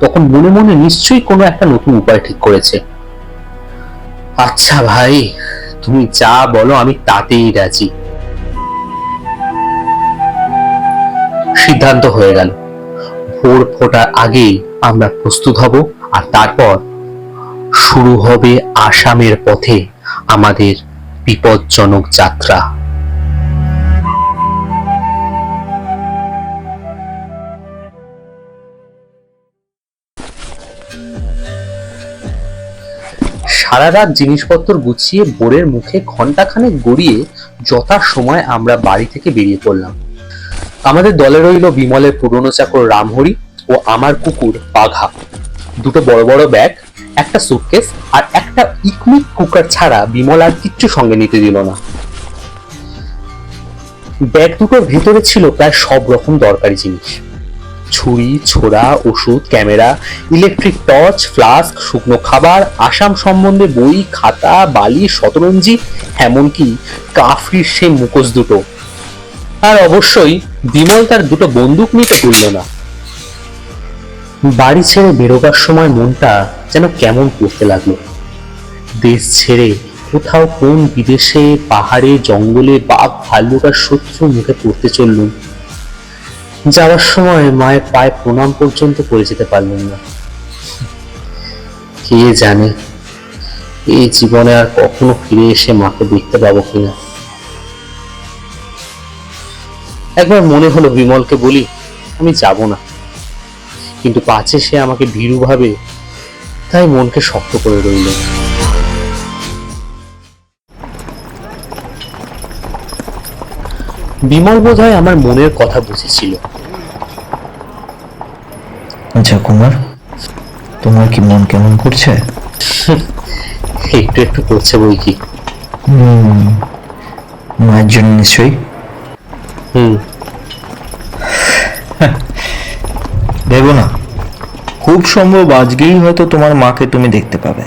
তখন মনে মনে নিশ্চয়ই কোনো একটা নতুন উপায় ঠিক করেছে। আচ্ছা ভাই, তুমি যা বলো আমি তাতেই রাজি। সিদ্ধান্ত হয়ে গেল, ভোর ফোটার আগেই আমরা প্রস্তুত হব, আর তারপর শুরু হবে আসামের পথে আমাদের বিপজ্জনক যাত্রা। সারা রাত জিনিসপত্র গুছিয়ে বোরের মুখে ঘন্টাখানেক গড়িয়ে যথা সময় আমরা বাড়ি থেকে বেরিয়ে পড়লাম। আমাদের দলে রইল বিমলের পুরনো চাকর রামহরি ও আমার কুকুর বাঘা। দুটো বড় বড় ব্যাগ, একটা সুটকেস আর একটা ইকমিক কুকার ছাড়া বিমল আর কিচ্ছু সঙ্গে নিতে দিল না। ব্যাগ দুটোর ভেতরে ছিল প্রায় সব রকম দরকারি জিনিস: ছুরি, ছোরা, ওষুধ, ক্যামেরা, ইলেকট্রিক টর্চ, ফ্লাস্ক, শুকনো খাবার, আসাম সম্বন্ধে বই, খাতা, বালি, শতরঞ্জি, এমনকি কাফরির সেই মুখোশ দুটো। আর অবশ্যই বিমল তার দুটো বন্দুক নিতে ভুলল না। বাড়ি ছেড়ে বেরোবার সময় মনটা যেন কেমন করতে লাগলো। দেশ ছেড়ে কোথাও কোন বিদেশে, পাহাড়ে, জঙ্গলে বাঘ ভাল্লুক আর শত্রু মুখে পড়তে চললুম। যাওয়ার সময় মায়ের পায়ে প্রণাম পর্যন্ত করে যেতে পারলাম না। কে জানে এই জীবনে আর কখনো ফিরে এসে মাকে দেখতে পাবো কিনা। একবার মনে হলো বিমলকে বলি আমি যাব না, কিন্তু পাছে সে আমাকে ভীরু ভাবে, তাই মনকে শক্ত করে রইল। বিমল বোধহয় আমার মনের কথা বুঝেছিল। আচ্ছা কুমার, তোমার কি মন কেমন করছে? একটু একটু করছে বই কি। মায়ের জন্য নিশ্চয়ই। ভেবো না, খুব সম্ভব আজকেই হয়তো তোমার মাকে তুমি দেখতে পাবে।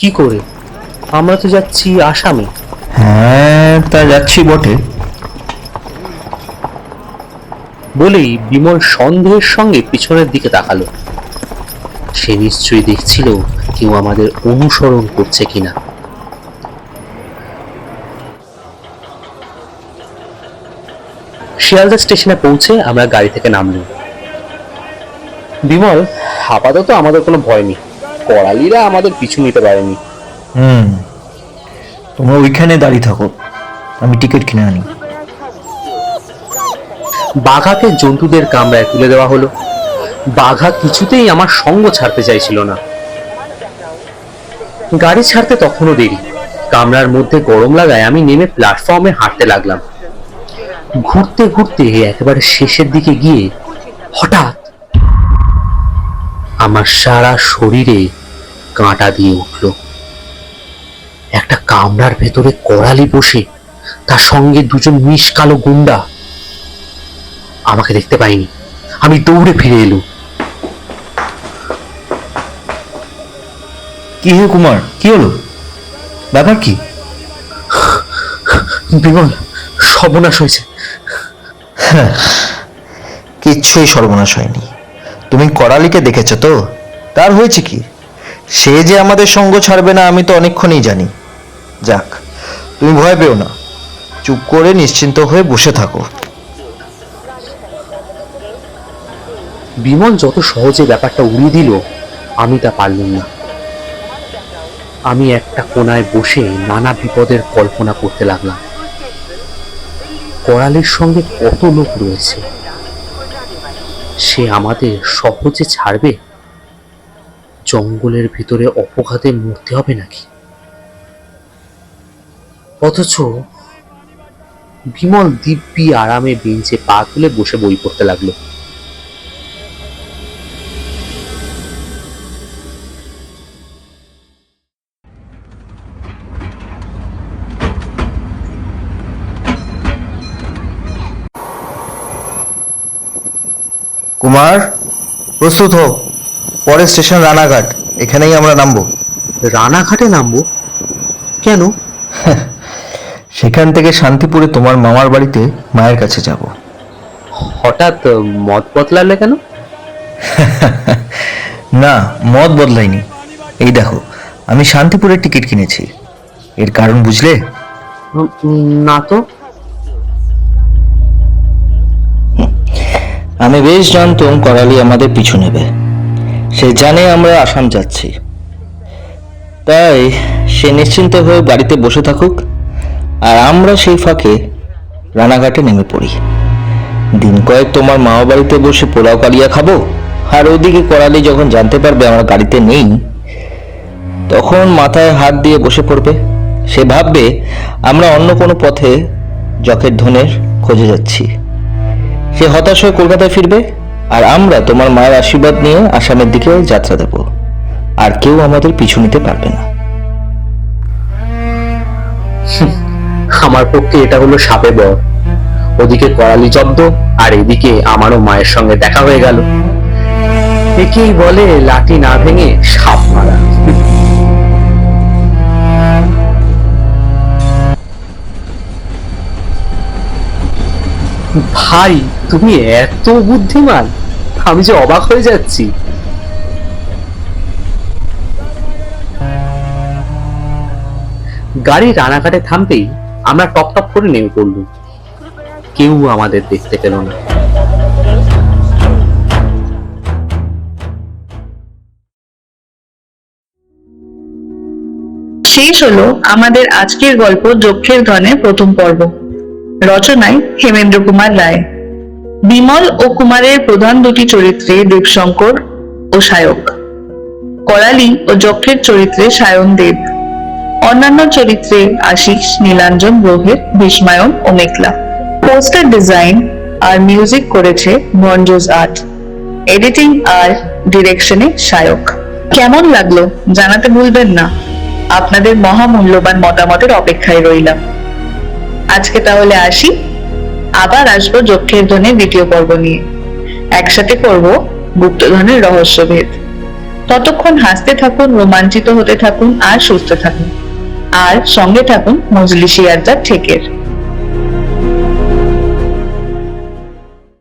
কি করে? আমরা তো যাচ্ছি আসামে। হ্যাঁ, তা যাচ্ছি বটে। বলেই বিমল সন্দেহের সঙ্গে পিছনের দিকে তাকালো। সে নিশ্চয়ই দেখছিল কেউ আমাদের অনুসরণ করছে কিনা। শিয়ালদা স্টেশনে পৌঁছে আমরা গাড়ি থেকে নামলাম। বিমল, আপাতত আমাদের কোনো ভয় নেই, করালিরা আমাদের পিছু নিতে পারেনি। তোমরা ওইখানে দাঁড়িয়ে থাকো, আমি টিকিট কিনে আনি। বাঘাকে জন্তুদের কামরায় তুলে দেওয়া হলো। বাঘা কিছুতেই আমার সঙ্গ ছাড়তে চাইছিল না। গাড়ি ছাড়তে তখনও দেরি। কামরার মধ্যে গরম লাগায় আমি নেমে প্ল্যাটফর্মে হাঁটতে লাগলাম। ঘুরতে ঘুরতে একেবারে শেষের দিকে গিয়ে হঠাৎ আমার সারা শরীরে কাঁটা দিয়ে উঠল। একটা কামরার ভেতরে করালি বসে, তার সঙ্গে দুজন মিশ কালো গুন্ডা। আমাকে দেখতে পাইনি, আমি দৌড়ে ফিরে এলুম। কি হে কুমার, কি হলো? ব্যাপার কি? বিমল, সর্বনাশ হয়েছে। কিচ্ছুই সর্বনাশ হয়নি। তুমি করালিকে দেখেছো তো? তার হয়েছে কি? সে যে আমাদের সঙ্গ ছাড়বে না আমি তো অনেকক্ষণই জানি। যাক, তুমি ভয় পেও না, চুপ করে নিশ্চিন্ত হয়ে বসে থাকো। বিমল যত সহজে ব্যাপারটা উড়িয়ে দিল, আমি তা পারলাম না। আমি একটা কোনায় বসে নানা বিপদের কল্পনা করতে লাগলাম। করালির সঙ্গে কত লোক রয়েছে, সে আমাদের সহজে ছাড়বে? জঙ্গলের ভিতরে অপঘাতে মরতে হবে নাকি? অথচ বিমল দিব্যি আরামে বেঞ্চে পা তুলে বসে বই পড়তে লাগলো। কুমার, প্রস্তুত হও। পরের স্টেশন রানাঘাট, এখানেই আমরা নামবো। রানাঘাটে নামবো? কেন? সেখান থেকে শান্তিপুরে তোমার মামার বাড়িতে মায়ের কাছে যাব। হঠাৎ মত বদলালে কেন? না, মত বদলাইনি। এই দেখো, আমি শান্তিপুরের টিকিট কিনেছি। এর কারণ বুঝলে? না তো। আমি বেশ জানতাম করালি আমাদের পিছু নেবে। সে জানে আমরা আসাম যাচ্ছি, তাই সে নিশ্চিন্ত হয়ে বাড়িতে বসে থাকুক, আর আমরা সেই ফাঁকে রানাঘাটে নেমে পড়ি। দিন কয়েক তোমার মামা বাড়িতে বসে পোলাও কালিয়া খাবো, আর ওদিকে করালি যখন জানতে পারবে আমরা গাড়িতে নেই, তখন মাথায় হাত দিয়ে বসে পড়বে। সে ভাববে আমরা অন্য কোনো পথে জকের ধনের খোঁজে যাচ্ছি। সে হতাশ হয়ে কলকাতায় ফিরবে, আর আমরা তোমার মায়ের আশীর্বাদ নিয়ে আসামের দিকে যাত্রা দেব, আর কেউ আমাদের পিছু নিতে পারবে না। আমার পক্ষে এটা হলো সাপে বর। ওদিকে করালি জব্দ, আর এদিকে আমারও মায়ের সঙ্গে দেখা হয়ে গেল। একেই বলে লাঠি না ভেঙে সাপ মারা। ভাই, তুমি এত বুদ্ধিমান, আমি যে অবাক হয়ে যাচ্ছি। গাড়ি রানাঘাটে থামতেই আমরা টপ টপ করে নেমে পড়লুম। কেউ আমাদের দেখতে পেল না। শেষ হলো আমাদের আজকের গল্প যক্ষের ধনের প্রথম পর্ব। রচনায় হেমেন্দ্র কুমার রায়। বিমল ও কুমারের প্রধান দুটি চরিত্রে দেবশঙ্কর ও সায়ক, করালি ও যক্ষের চরিত্রে সায়ন দেব, অন্যান্য চরিত্রে আশিস, নীলাঞ্জন, রোহিত, ভীষ্মায়ন ও মেঘলা। পোস্টার ডিজাইন আর মিউজিক করেছে মঞ্জুজ আর্ট, এডিটিং আর ডিরেকশনে সায়ক। কেমন লাগলো জানাতে ভুলবেন না। আপনাদের মহামূল্যবান মতামতের অপেক্ষায় রইলাম। আজকে তাহলে আসি, আবার আসবো যক্ষের ধনের দ্বিতীয় পর্ব নিয়ে। একসাথে করব গুপ্তধনের রহস্যভেদ। ততক্ষণ হাসতে থাকুন, রোমাঞ্চিত হতে থাকুন আর সুস্থ থাকুন। আর সঙ্গে থাকুন মজলিসি আড্ডার ঠেকের।